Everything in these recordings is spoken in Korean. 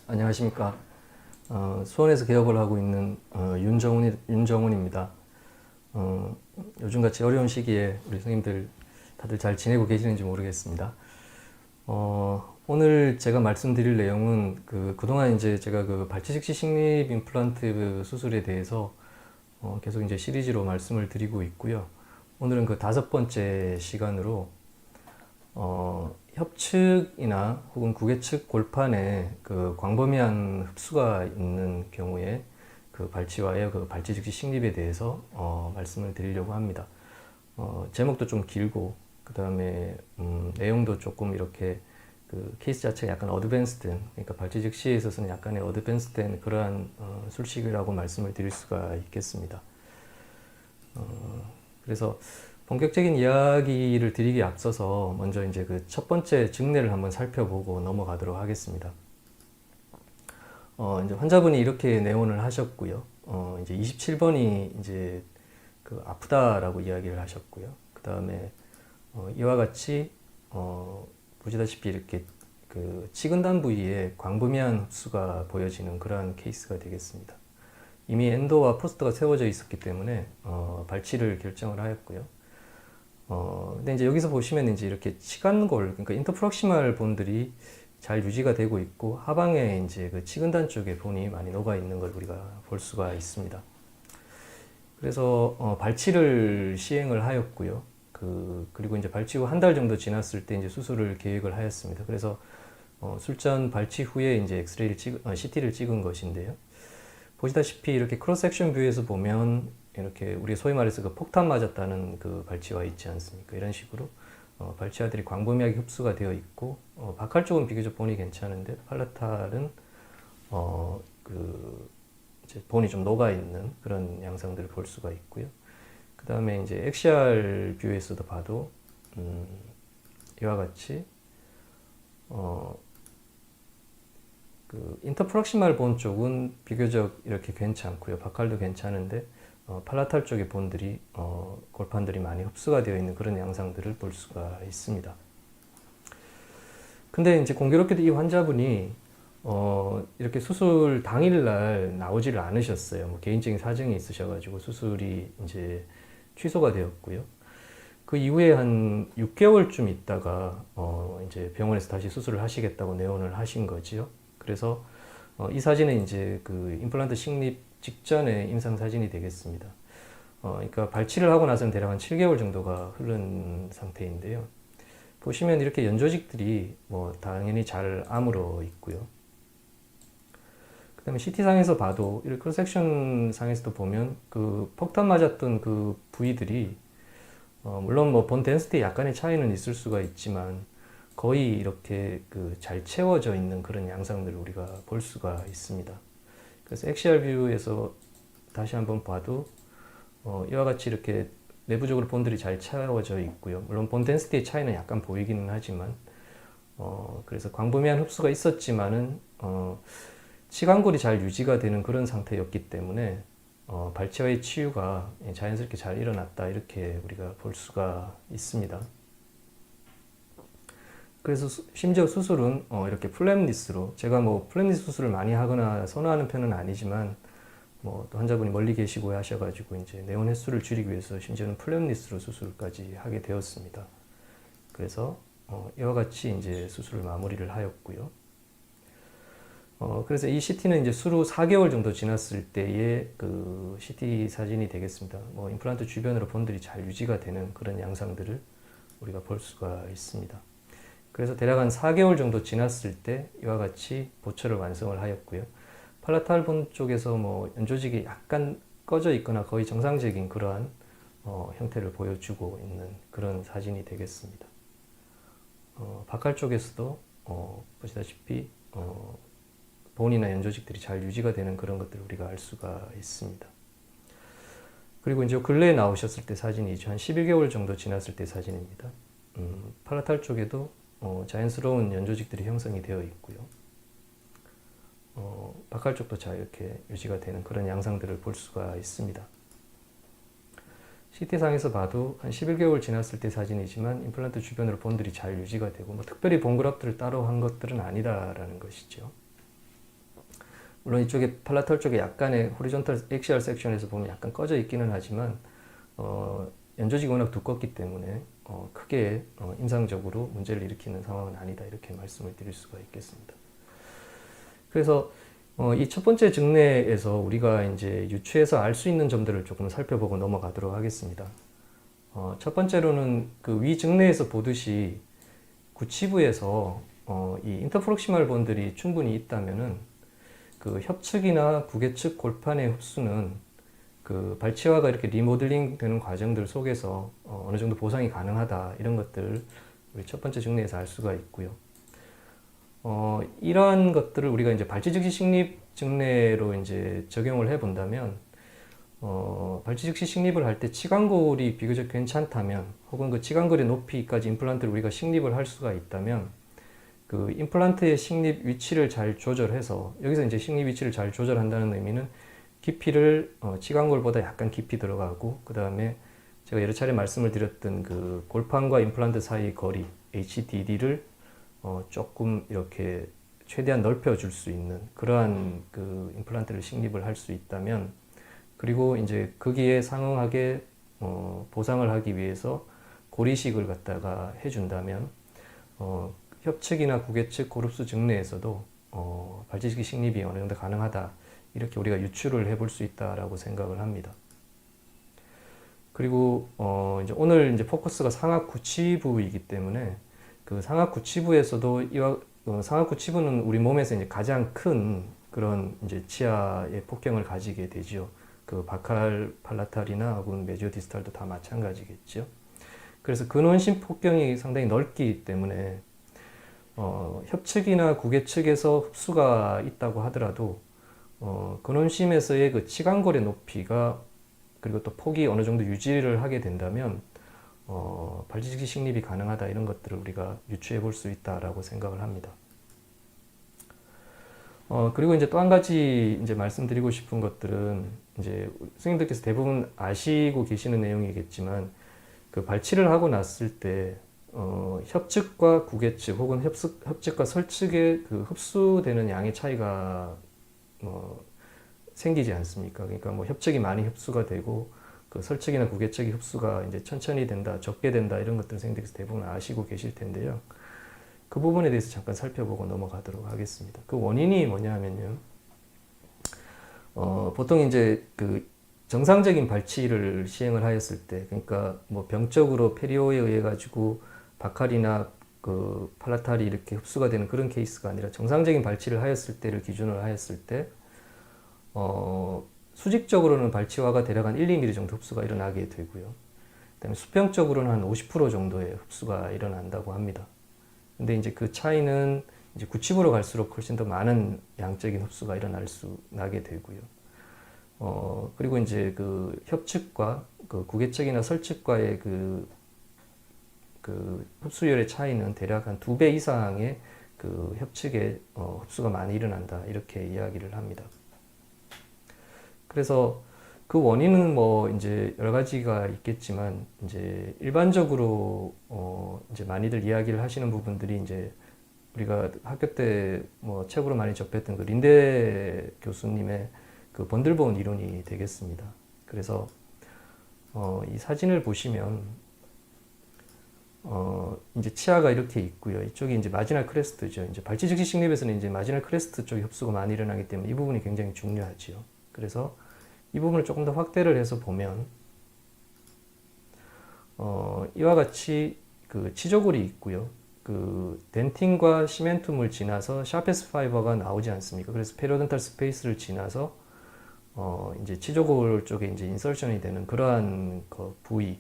안녕하십니까. 수원에서 개업을 하고 있는 윤정훈입니다. 요즘같이 어려운 시기에 우리 선생님들 다들 잘 지내고 계시는지 모르겠습니다. 오늘 제가 말씀드릴 내용은 그동안 이제 제가 발치즉시 식립 임플란트 수술에 대해서 계속 이제 시리즈로 말씀을 드리고 있고요. 오늘은 그 5번째 시간으로 협측이나 혹은 구개측 골판에 광범위한 흡수가 있는 경우에 발치와의 발치즉시 식립에 대해서 말씀을 드리려고 합니다. 제목도 좀 길고 그 다음에 내용도 조금 이렇게 케이스 자체가 약간 어드밴스된, 그러니까 발치즉시에 있어서는 약간의 어드밴스된 그러한 술식이라고 말씀을 드릴 수가 있겠습니다. 그래서 본격적인 이야기를 드리기에 앞서서 먼저 이제 첫 번째 증례를 한번 살펴보고 넘어가도록 하겠습니다. 이제 환자분이 이렇게 내원을 하셨고요. 이제 27번이 이제 아프다라고 이야기를 하셨고요. 그 다음에 이와 같이 보시다시피 이렇게 치근단 부위에 광범위한 흡수가 보여지는 그러한 케이스가 되겠습니다. 이미 엔도와 포스트가 세워져 있었기 때문에 발치를 결정을 하였고요. 근데 이제 여기서 보시면 이제 이렇게 치간골, 그러니까 인터프록시말 본들이 잘 유지가 되고 있고 하방에 이제 치근단 쪽에 본이 많이 녹아 있는 걸 우리가 볼 수가 있습니다. 그래서 발치를 시행을 하였고요. 그리고 이제 발치 후 한 달 정도 지났을 때 이제 수술을 계획을 하였습니다. 그래서 술전 발치 후에 이제 CT를 찍은 것인데요. 보시다시피 이렇게 크로스 섹션 뷰에서 보면 이렇게 우리 소위 말해서 폭탄 맞았다는 발치와 있지 않습니까? 이런 식으로 발치아들이 광범위하게 흡수가 되어 있고 바칼 쪽은 비교적 본이 괜찮은데 팔라탈은 이제 본이 좀 녹아 있는 그런 양상들을 볼 수가 있고요. 그 다음에 이제 엑시알 뷰에서도 봐도 이와 같이 인터프록시말 본 쪽은 비교적 이렇게 괜찮고요. 바칼도 괜찮은데 팔라탈 쪽의 본들이 골판들이 많이 흡수가 되어 있는 그런 양상들을 볼 수가 있습니다. 근데 이제 공교롭게도 이 환자분이 이렇게 수술 당일날 나오지를 않으셨어요. 뭐 개인적인 사정이 있으셔가지고 수술이 이제 취소가 되었고요. 그 이후에 한 6개월쯤 있다가 이제 병원에서 다시 수술을 하시겠다고 내원을 하신 거지요. 그래서 이 사진은 이제 임플란트 식립 직전의 임상 사진이 되겠습니다. 그러니까 발치를 하고 나서는 대략 한 7개월 정도가 흐른 상태인데요. 보시면 이렇게 연조직들이 뭐 당연히 잘 아물어 있고요. 그 다음에 CT상에서 봐도 이렇게 크로스섹션 상에서도 보면 폭탄 맞았던 부위들이 물론 뭐 본 덴시티 약간의 차이는 있을 수가 있지만 거의 이렇게 잘 채워져 있는 그런 양상들을 우리가 볼 수가 있습니다. 그래서 엑시알 뷰에서 다시 한번 봐도 이와 같이 이렇게 내부적으로 본들이 잘 채워져 있고요. 물론 본 덴시티의 차이는 약간 보이기는 하지만 그래서 광범위한 흡수가 있었지만은 치간골이 잘 유지가 되는 그런 상태였기 때문에 발치와의 치유가 자연스럽게 잘 일어났다 이렇게 우리가 볼 수가 있습니다. 그래서 심지어 수술은 이렇게 플랩리스로, 제가 뭐 플랩리스 수술을 많이 하거나 선호하는 편은 아니지만 뭐 또 환자분이 멀리 계시고 하셔가지고 이제 내원 횟수를 줄이기 위해서 심지어는 플랩리스로 수술까지 하게 되었습니다. 그래서 이와 같이 이제 수술을 마무리를 하였고요. 그래서 이 CT는 이제 수루 4개월 정도 지났을 때의 CT 사진이 되겠습니다. 뭐 임플란트 주변으로 본들이 잘 유지가 되는 그런 양상들을 우리가 볼 수가 있습니다. 그래서 대략 한 4개월 정도 지났을 때 이와 같이 보철을 완성을 하였고요. 팔라탈 본 쪽에서 뭐 연조직이 약간 꺼져 있거나 거의 정상적인 그러한 형태를 보여주고 있는 그런 사진이 되겠습니다. 바칼 쪽에서도 보시다시피 본이나 연조직들이 잘 유지가 되는 그런 것들을 우리가 알 수가 있습니다. 그리고 이제 근래에 나오셨을 때 사진이죠. 한 11개월 정도 지났을 때 사진입니다. 팔라탈 쪽에도 자연스러운 연조직들이 형성이 되어 있고요. 바칼 쪽도 잘 이렇게 유지가 되는 그런 양상들을 볼 수가 있습니다. CT상에서 봐도 한 11개월 지났을 때 사진이지만 임플란트 주변으로 본들이 잘 유지가 되고 뭐 특별히 본 그раф트를 따로 한 것들은 아니다라는 것이죠. 물론 이쪽에 팔라탈 쪽에 약간의 호리존탈 액시얼 섹션에서 보면 약간 꺼져 있기는 하지만 연조직이 워낙 두껍기 때문에 크게 임상적으로 문제를 일으키는 상황은 아니다 이렇게 말씀을 드릴 수가 있겠습니다. 그래서 이 첫 번째 증례에서 우리가 이제 유추해서 알 수 있는 점들을 조금 살펴보고 넘어가도록 하겠습니다. 첫 번째로는 그 위 증례에서 보듯이 구치부에서 이 인터프록시말 본들이 충분히 있다면은 그 협측이나 구개측 골판의 흡수는 그 발치화가 이렇게 리모델링 되는 과정들 속에서 어느 정도 보상이 가능하다 이런 것들 우리 첫 번째 증례에서 알 수가 있고요. 이러한 것들을 우리가 이제 발치 즉시 식립 증례로 이제 적용을 해 본다면 발치 즉시 식립을 할 때 치관골이 비교적 괜찮다면 혹은 그 치관골의 높이까지 임플란트를 우리가 식립을 할 수가 있다면 그 임플란트의 식립 위치를 잘 조절해서 여기서 이제 식립 위치를 잘 조절한다는 의미는 깊이를 치관골보다 약간 깊이 들어가고 그 다음에 제가 여러 차례 말씀을 드렸던 그 골판과 임플란트 사이 거리 HDD를 조금 이렇게 최대한 넓혀줄 수 있는 그러한 그 임플란트를 식립을 할 수 있다면 그리고 이제 거기에 상응하게 보상을 하기 위해서 고리식을 갖다가 해준다면 협측이나 구개측 고릅수 증례에서도 발치식 식립이 어느 정도 가능하다 이렇게 우리가 유추를 해볼 수 있다라고 생각을 합니다. 그리고 이제 오늘 이제 포커스가 상악 구치부이기 때문에 그 상악 구치부에서도 상악 구치부는 우리 몸에서 이제 가장 큰 그런 이제 치아의 폭경을 가지게 되죠. 그 바칼 팔라탈이나 혹은 메지오 디스탈도 다 마찬가지겠죠. 그래서 근원심 폭경이 상당히 넓기 때문에 협측이나 구개측에서 흡수가 있다고 하더라도 근원심에서의 그 치관골의 높이가 그리고 또 폭이 어느 정도 유지를 하게 된다면 발치식 식립이 가능하다 이런 것들을 우리가 유추해 볼 수 있다라고 생각을 합니다. 그리고 이제 또 한 가지 이제 말씀드리고 싶은 것들은 이제 선생님들께서 대부분 아시고 계시는 내용이겠지만 그 발치를 하고 났을 때 협측과 구개측 혹은 협측과 설측의 그 흡수되는 양의 차이가 생기지 않습니까? 그러니까 뭐 협측이 많이 흡수가 되고 그 설측이나 구개측이 흡수가 이제 천천히 된다, 적게 된다 이런 것들 선생님들께서 대부분 아시고 계실 텐데요. 그 부분에 대해서 잠깐 살펴보고 넘어가도록 하겠습니다. 그 원인이 뭐냐 하면요. 보통 이제 그 정상적인 발치를 시행을 하였을 때, 그러니까 뭐 병적으로 페리오에 의해 가지고 바칼이나 그 팔라탈이 이렇게 흡수가 되는 그런 케이스가 아니라 정상적인 발치를 하였을 때를 기준으로 하였을 때, 수직적으로는 발치화가 대략 한 1~2mm 정도 흡수가 일어나게 되고요. 그다음에 수평적으로는 한 50% 정도의 흡수가 일어난다고 합니다. 근데 이제 그 차이는 이제 구치부로 갈수록 훨씬 더 많은 양적인 흡수가 나게 되고요. 그리고 이제 그 협측과 그 구개측이나 설측과의 그 흡수율의 차이는 대략 한 2배 이상의 그 협측의 흡수가 많이 일어난다 이렇게 이야기를 합니다. 그래서 그 원인은 뭐 이제 여러 가지가 있겠지만 이제 일반적으로 이제 많이들 이야기를 하시는 부분들이 이제 우리가 학교 때 뭐 책으로 많이 접했던 그 린데 교수님의 그 번들본 이론이 되겠습니다. 그래서 이 사진을 보시면 이제 치아가 이렇게 있고요. 이쪽이 이제 마지널 크레스트죠. 이제 발치 즉시 식립에서는 이제 마지널 크레스트 쪽에 흡수가 많이 일어나기 때문에 이 부분이 굉장히 중요하지요. 그래서 이 부분을 조금 더 확대를 해서 보면 이와 같이 그 치조골이 있고요. 그 덴틴과 시멘툼을 지나서 샤페스 파이버가 나오지 않습니까? 그래서 페리오덴탈 스페이스를 지나서 이제 치조골 쪽에 이제 인설션이 되는 그러한 그 부위,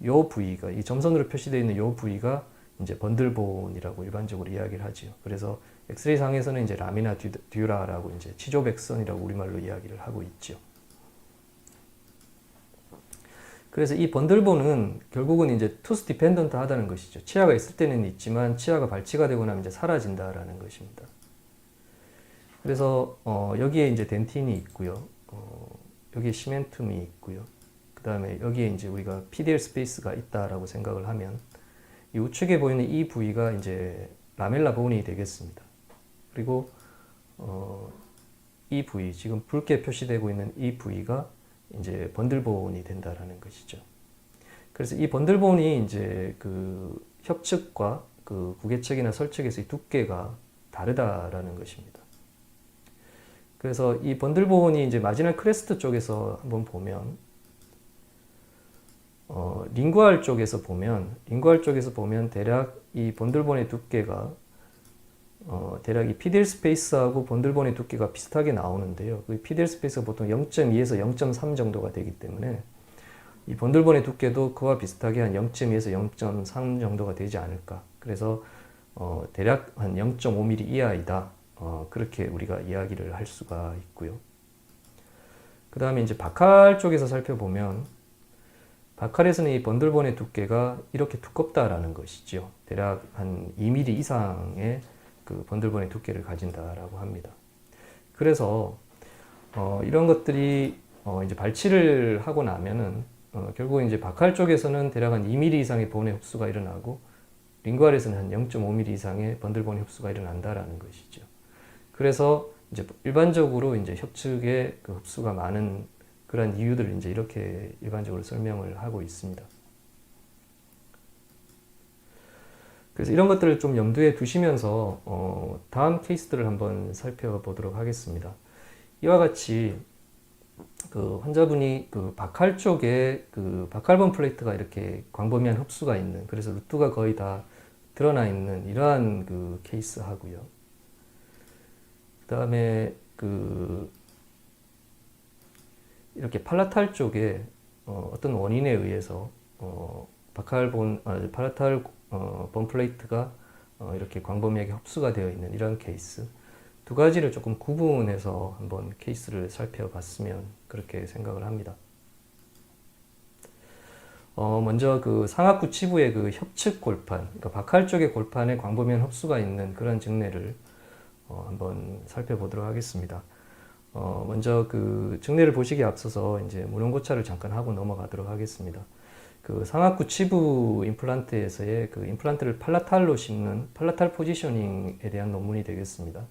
요 부위가 이 점선으로 표시되어 있는 요 부위가 이제 번들본이라고 일반적으로 이야기를 하지요. 그래서 엑스레이 상에서는 이제 라미나 듀라라고 이제 치조백선이라고 우리말로 이야기를 하고 있죠. 그래서 이 번들본은 결국은 이제 투스 디펜던트 하다는 것이죠. 치아가 있을 때는 있지만 치아가 발치가 되고 나면 이제 사라진다라는 것입니다. 그래서 여기에 이제 덴틴이 있고요. 여기에 시멘툼이 있고요. 그 다음에 여기에 이제 우리가 PDL 스페이스가 있다라고 생각을 하면 이 우측에 보이는 이 부위가 이제 라멜라 본이 되겠습니다. 그리고 이 부위, 지금 붉게 표시되고 있는 이 부위가 이제 번들본이 된다라는 것이죠. 그래서 이 번들본이 이제 그 협측과 그 구개측이나 설측에서의 두께가 다르다라는 것입니다. 그래서 이 번들본이 이제 마지널 크레스트 쪽에서 한번 보면, 링구알 쪽에서 보면 대략 이 번들본의 두께가 대략 이 PDL 스페이스하고 번들본의 두께가 비슷하게 나오는데요. 그 PDL 스페이스가 보통 0.2에서 0.3 정도가 되기 때문에 이 번들본의 두께도 그와 비슷하게 한 0.2에서 0.3 정도가 되지 않을까. 그래서 대략 한 0.5mm 이하이다. 그렇게 우리가 이야기를 할 수가 있고요. 그 다음에 이제 바칼 쪽에서 살펴보면, 바칼에서는 이 번들본의 두께가 이렇게 두껍다라는 것이죠. 대략 한 2mm 이상의 그 번들본의 두께를 가진다라고 합니다. 그래서 이런 것들이 이제 발치를 하고 나면은 결국 이제 바칼 쪽에서는 대략 한 2mm 이상의 본의 흡수가 일어나고, 링구알에서는 한 0.5mm 이상의 번들본의 흡수가 일어난다라는 것이죠. 그래서 이제 일반적으로 이제 협측에 그 흡수가 많은 그런 이유들을 이제 이렇게 일반적으로 설명을 하고 있습니다. 그래서 이런 것들을 좀 염두에 두시면서 다음 케이스들을 한번 살펴보도록 하겠습니다. 이와 같이 그 환자분이 그 바칼 쪽에 그 바칼본 플레이트가 이렇게 광범위한 흡수가 있는, 그래서 루트가 거의 다 드러나 있는 이러한 그 케이스 하고요. 그 다음에 그 이렇게 팔라탈 쪽에 어떤 원인에 의해서 팔라탈 본 플레이트가 이렇게 광범위하게 흡수가 되어 있는 이런 케이스, 두 가지를 조금 구분해서 한번 케이스를 살펴봤으면 그렇게 생각을 합니다. 먼저 그 상악구 치부의 그 협측 골판, 그러니까 바칼 쪽의 골판에 광범위한 흡수가 있는 그런 증례를 한번 살펴보도록 하겠습니다. 먼저 그 증례를 보시기에 앞서서 이제 문헌고찰을 잠깐 하고 넘어가도록 하겠습니다. 그 상악구 치부 임플란트에서의 그 임플란트를 팔라탈로 심는 팔라탈 포지셔닝에 대한 논문이 되겠습니다.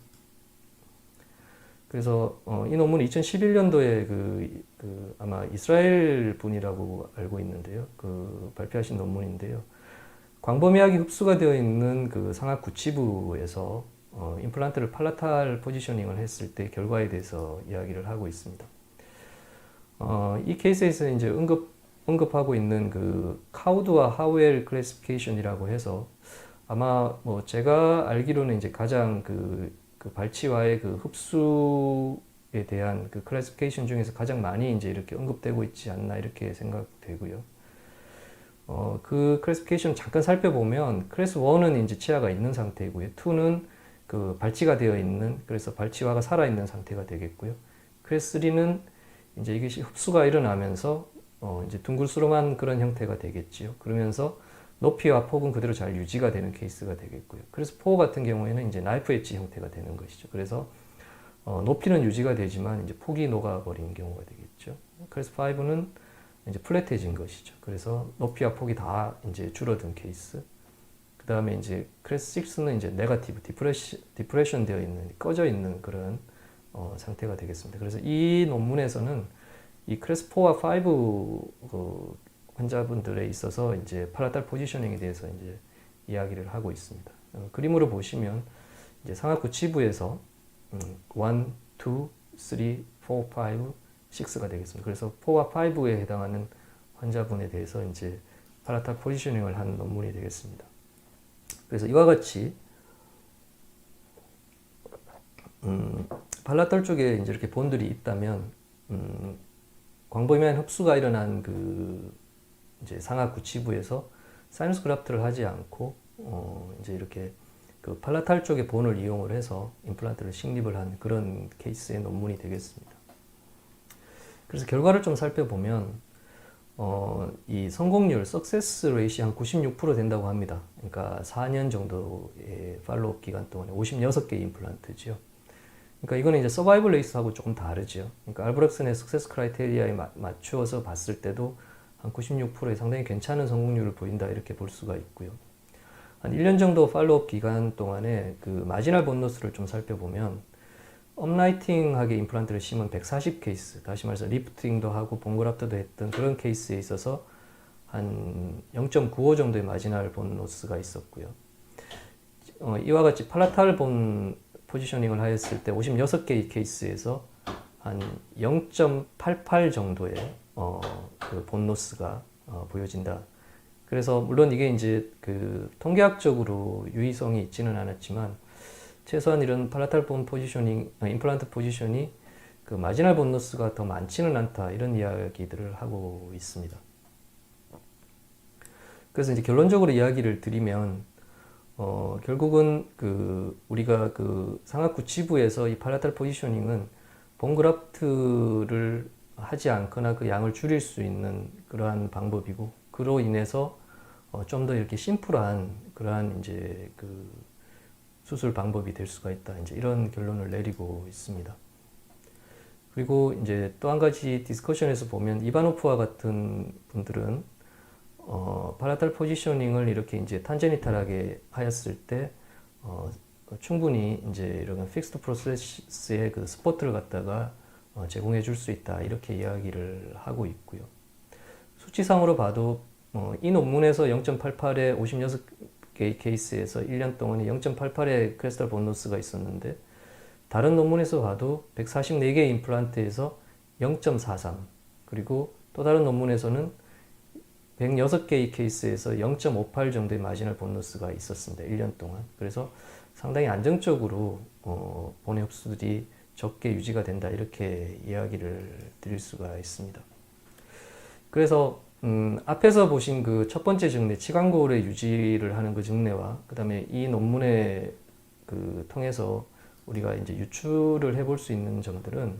그래서 이 논문은 2011년도에 아마 이스라엘 분이라고 알고 있는데요. 그 발표하신 논문인데요. 광범위하게 흡수가 되어 있는 그 상악구 치부에서 임플란트를 팔라탈 포지셔닝을 했을 때 결과에 대해서 이야기를 하고 있습니다. 이 케이스에서 이제 언급하고 있는 그 카우드와 하우엘 클래시피케이션이라고 해서, 아마 뭐 제가 알기로는 이제 가장 그 발치와의 그 흡수에 대한 그 클래시피케이션 중에서 가장 많이 이제 이렇게 언급되고 있지 않나 이렇게 생각되고요. 그 클래시피케이션 잠깐 살펴보면 클래스 1은 이제 치아가 있는 상태이고요. 2는 그 발치가 되어 있는, 그래서 발치화가 살아있는 상태가 되겠고요. 클래스 3는 이제 이것이 흡수가 일어나면서 이제 둥글스름한 그런 형태가 되겠지요. 그러면서 높이와 폭은 그대로 잘 유지가 되는 케이스가 되겠고요. 그래서 4 같은 경우에는 이제 나이프 엣지 형태가 되는 것이죠. 그래서 높이는 유지가 되지만 이제 폭이 녹아버린 경우가 되겠죠. 그래서 5는 이제 플랫해진 것이죠. 그래서 높이와 폭이 다 이제 줄어든 케이스. 그 다음에 이제 클래스 6는 이제 네거티브, 디프레션 되어 있는, 꺼져 있는 그런 상태가 되겠습니다. 그래서 이 논문에서는 이 클래스 4와 5 그 환자분들에 있어서 이제 팔라탈 포지셔닝에 대해서 이제 이야기를 하고 있습니다. 그림으로 보시면 이제 상악구 치부에서 1, 2, 3, 4, 5, 6가 되겠습니다. 그래서 4와 5에 해당하는 환자분에 대해서 이제 팔라탈 포지셔닝을 한 논문이 되겠습니다. 그래서 이와 같이 팔라탈 쪽에 이제 이렇게 본들이 있다면 광범위한 흡수가 일어난 그 이제 상악구 치부에서 사이너스 그라프트를 하지 않고 이제 이렇게 그 팔라탈 쪽의 본을 이용을 해서 임플란트를 식립을 한 그런 케이스의 논문이 되겠습니다. 그래서 결과를 좀 살펴보면 이 성공률, 석세스 레이시 한 96% 된다고 합니다. 그러니까 4년 정도의 팔로업 기간 동안에 56개의 임플란트죠. 그러니까 이거는 이제 서바이벌 레이스하고 조금 다르죠. 그러니까 알브렉슨의 석세스 크라이테리아에 맞추어서 봤을 때도 한 96%의 상당히 괜찮은 성공률을 보인다 이렇게 볼 수가 있고요. 한 1년 정도 팔로업 기간 동안에 그 마지널 본너스를 좀 살펴보면 업라이팅하게 임플란트를 심은 140 케이스, 다시 말해서 리프팅도 하고 본그라프트도 했던 그런 케이스에 있어서 한 0.95 정도의 마지널 본 로스가 있었고요. 이와 같이 팔라탈 본 포지셔닝을 하였을 때 56개의 케이스에서 한 0.88 정도의 그본 로스가 보여진다. 그래서 물론 이게 이제 그 통계학적으로 유의성이 있지는 않았지만 최소한 이런 팔라탈 본 포지셔닝, 임플란트 포지션이 그 마지널 본 로스가 더 많지는 않다, 이런 이야기들을 하고 있습니다. 그래서 이제 결론적으로 이야기를 드리면 결국은 그 우리가 그 상악구 치부에서 이 팔라탈 포지셔닝은 본그라프트를 하지 않거나 그 양을 줄일 수 있는 그러한 방법이고, 그로 인해서 좀 더 이렇게 심플한 그러한 이제 그 수술 방법이 될 수가 있다, 이제 이런 결론을 내리고 있습니다. 그리고 이제 또 한 가지 디스커션에서 보면 이바노프와 같은 분들은 팔라탈 포지셔닝을 이렇게 이제 탄제니탈하게 하였을 때 충분히 이제 이런 픽스드 프로세스의 그 스포트를 갖다가 제공해 줄 수 있다, 이렇게 이야기를 하고 있고요. 수치상으로 봐도 이 논문에서 0.88의 56개의 케이스에서 1년 동안에 0.88의 크레스탈 본 로스가 있었는데, 다른 논문에서 봐도 144개의 임플란트에서 0.43, 그리고 또 다른 논문에서는 106개의 케이스에서 0.58 정도의 마지널 본 로스가 있었습니다. 1년 동안. 그래서 상당히 안정적으로 본의 흡수들이 적게 유지가 된다, 이렇게 이야기를 드릴 수가 있습니다. 그래서 앞에서 보신 그 첫 번째 증례, 치광골의 유지를 하는 그 증례와 그 다음에 이 논문에 그 통해서 우리가 이제 유추를 해볼 수 있는 점들은,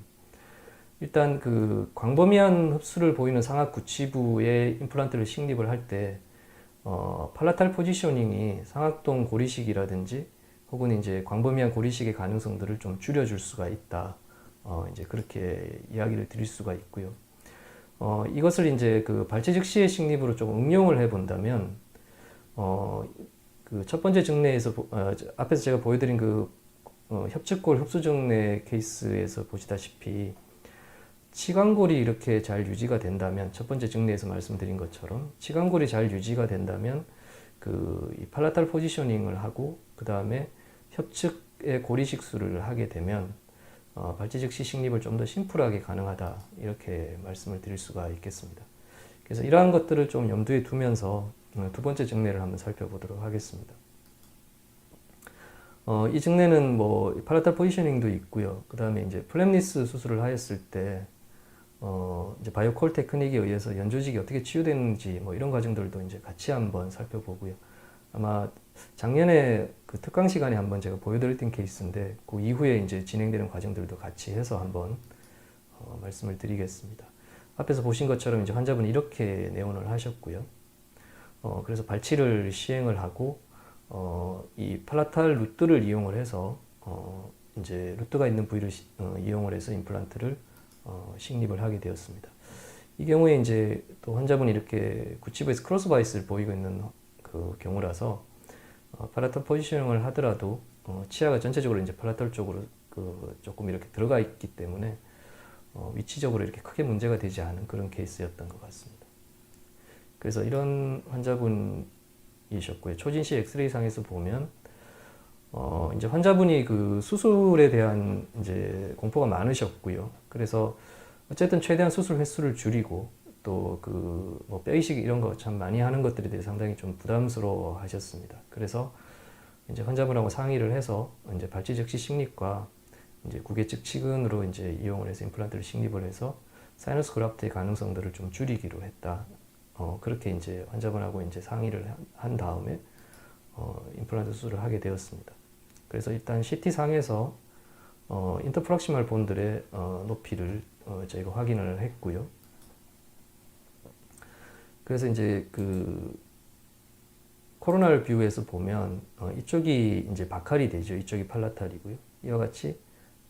일단 그 광범위한 흡수를 보이는 상악구 치부에 임플란트를 식립을 할 때 팔라탈 포지셔닝이 상악동 고리식이라든지 혹은 이제 광범위한 고리식의 가능성들을 좀 줄여줄 수가 있다, 이제 그렇게 이야기를 드릴 수가 있고요. 이것을 이제 그 발치 즉시의 식립으로 좀 응용을 해 본다면, 그 첫 번째 증례에서 앞에서 제가 보여드린 그 협측골 흡수 증례 케이스에서 보시다시피 치광골이 이렇게 잘 유지가 된다면, 첫 번째 증례에서 말씀드린 것처럼 치광골이 잘 유지가 된다면 그 이 팔라탈 포지셔닝을 하고 그 다음에 협측의 고리식수를 하게 되면 발치 즉시 식립을 좀 더 심플하게 가능하다, 이렇게 말씀을 드릴 수가 있겠습니다. 그래서 이러한 것들을 좀 염두에 두면서 두 번째 증례를 한번 살펴보도록 하겠습니다. 이 증례는 뭐 팔라탈 포지셔닝도 있고요. 그 다음에 이제 플랩리스 수술을 하였을 때 이제 바이오콜 테크닉에 의해서 연조직이 어떻게 치유되는지 뭐 이런 과정들도 이제 같이 한번 살펴보고요. 아마 작년에 그 특강 시간에 한번 제가 보여드렸던 케이스인데, 그 이후에 이제 진행되는 과정들도 같이 해서 한번 말씀을 드리겠습니다. 앞에서 보신 것처럼 이제 환자분이 이렇게 내원을 하셨고요. 그래서 발치를 시행을 하고 이 팔라탈 루트를 이용을 해서 이제 루트가 있는 부위를 이용을 해서 임플란트를 식립을 하게 되었습니다. 이 경우에 이제 또 환자분이 이렇게 구치부에서 크로스바이스를 보이고 있는 그 경우라서 팔라탈 포지셔닝을 하더라도 치아가 전체적으로 이제 팔라탈 쪽으로 그 조금 이렇게 들어가 있기 때문에 위치적으로 이렇게 크게 문제가 되지 않은 그런 케이스였던 것 같습니다. 그래서 이런 환자분이셨고요. 초진시 엑스레이 상에서 보면 이제 환자분이 그 수술에 대한 이제 공포가 많으셨고요. 그래서 어쨌든 최대한 수술 횟수를 줄이고 또 그 뭐 뼈이식 이런 거 참 많이 하는 것들에 대해 상당히 좀 부담스러워 하셨습니다. 그래서 이제 환자분하고 상의를 해서 이제 발치 즉시 식립과 이제 구개측 치근으로 이제 이용을 해서 임플란트를 식립을 해서 사이너스 그라프트의 가능성들을 좀 줄이기로 했다. 그렇게 이제 환자분하고 이제 상의를 한 다음에 임플란트 수술을 하게 되었습니다. 그래서 일단 CT 상에서 인터프락시말 본들의 높이를 저희가 확인을 했고요. 그래서 이제 그 코로나를 뷰에서 보면 이쪽이 이제 바칼이 되죠. 이쪽이 팔라탈이고요. 이와 같이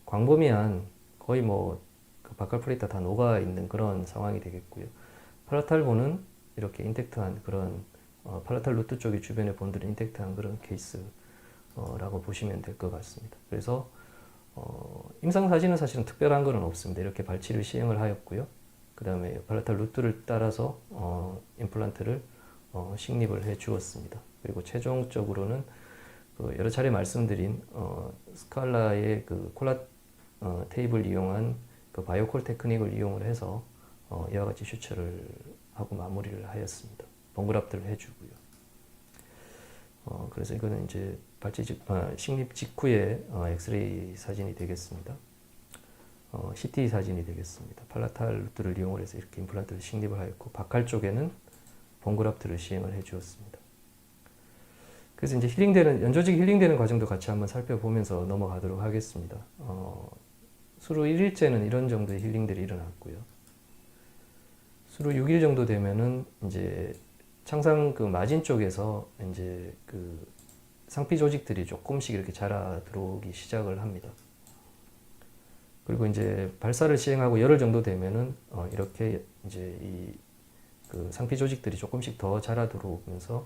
광범위한 거의 뭐 그 바칼 플레이트 다 녹아 있는 그런 상황이 되겠고요. 팔라탈 본은 이렇게 인텍트한 그런 팔라탈 루트 쪽의 주변의 본들은 인텍트한 그런 케이스라고 보시면 될 것 같습니다. 그래서 임상 사진은 사실은 특별한 건 없습니다. 이렇게 발치를 시행을 하였고요. 그 다음에 팔라탈 루트를 따라서 임플란트를 식립을 해 주었습니다. 그리고 최종적으로는 그 여러 차례 말씀드린 스칼라의 그 콜라 테이프를 이용한 그 바이오콜 테크닉을 이용을 해서 이와 같이 슈처를 하고 마무리를 하였습니다. 번그랍들을 해주고요. 그래서 이거는 이제 식립 직후의 엑스레이 사진이 되겠습니다. CT 사진이 되겠습니다. 팔라탈 루트를 이용을 해서 이렇게 임플란트를 식립을 하였고, 바칼 쪽에는 번그랍트를 시행을 해 주었습니다. 그래서 이제 연조직이 힐링되는 과정도 같이 한번 살펴보면서 넘어가도록 하겠습니다. 수루 1일째는 이런 정도의 힐링들이 일어났고요. 수루 6일 정도 되면은 이제 창상 그 마진 쪽에서 이제 그 상피 조직들이 조금씩 이렇게 자라 들어오기 시작을 합니다. 그리고 이제 발사를 시행하고 열흘 정도 되면은 이렇게 이제 이 그 상피 조직들이 조금씩 더 자라 들어오면서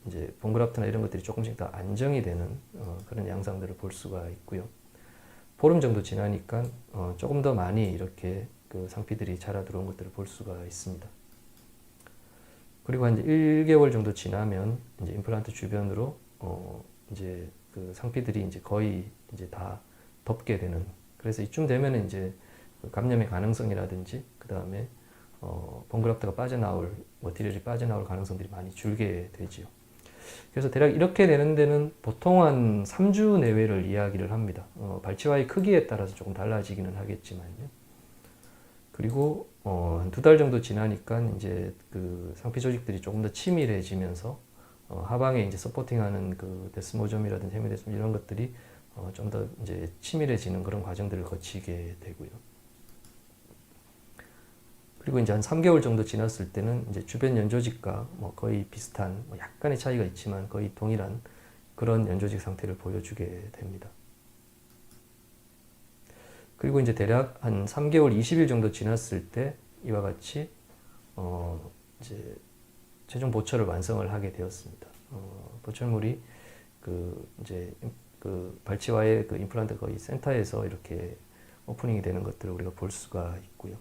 이제 본그라프트나 이런 것들이 조금씩 더 안정이 되는 그런 양상들을 볼 수가 있고요. 보름 정도 지나니까 조금 더 많이 이렇게 그 상피들이 자라 들어온 것들을 볼 수가 있습니다. 그리고 한 1개월 정도 지나면 이제 임플란트 주변으로 이제 그 상피들이 이제 거의 이제 다 덮게 되는, 그래서 이쯤 되면은 이제 감염의 가능성이라든지 그 다음에 번그라프트가 빠져나올 머티리얼이 빠져나올 가능성들이 많이 줄게 되지요. 그래서 대략 이렇게 되는 데는 보통 한 3주 내외를 이야기를 합니다. 발치와의 크기에 따라서 조금 달라지기는 하겠지만요. 그리고 한 2달 정도 지나니까 이제 그 상피 조직들이 조금 더 치밀해지면서 하방에 이제 서포팅하는 그 데스모점이라든지 헤미데스모 이런 것들이 좀 더 이제 치밀해지는 그런 과정들을 거치게 되고요. 그리고 이제 한 3개월 정도 지났을 때는 이제 주변 연조직과 뭐 거의 비슷한, 뭐 약간의 차이가 있지만 거의 동일한 그런 연조직 상태를 보여주게 됩니다. 그리고 이제 대략 한 3개월 20일 정도 지났을 때 이와 같이 이제 최종 보철을 완성을 하게 되었습니다. 보철물이 그 이제 그 발치와의 그 임플란트 거의 센터에서 이렇게 오프닝이 되는 것들을 우리가 볼 수가 있고요.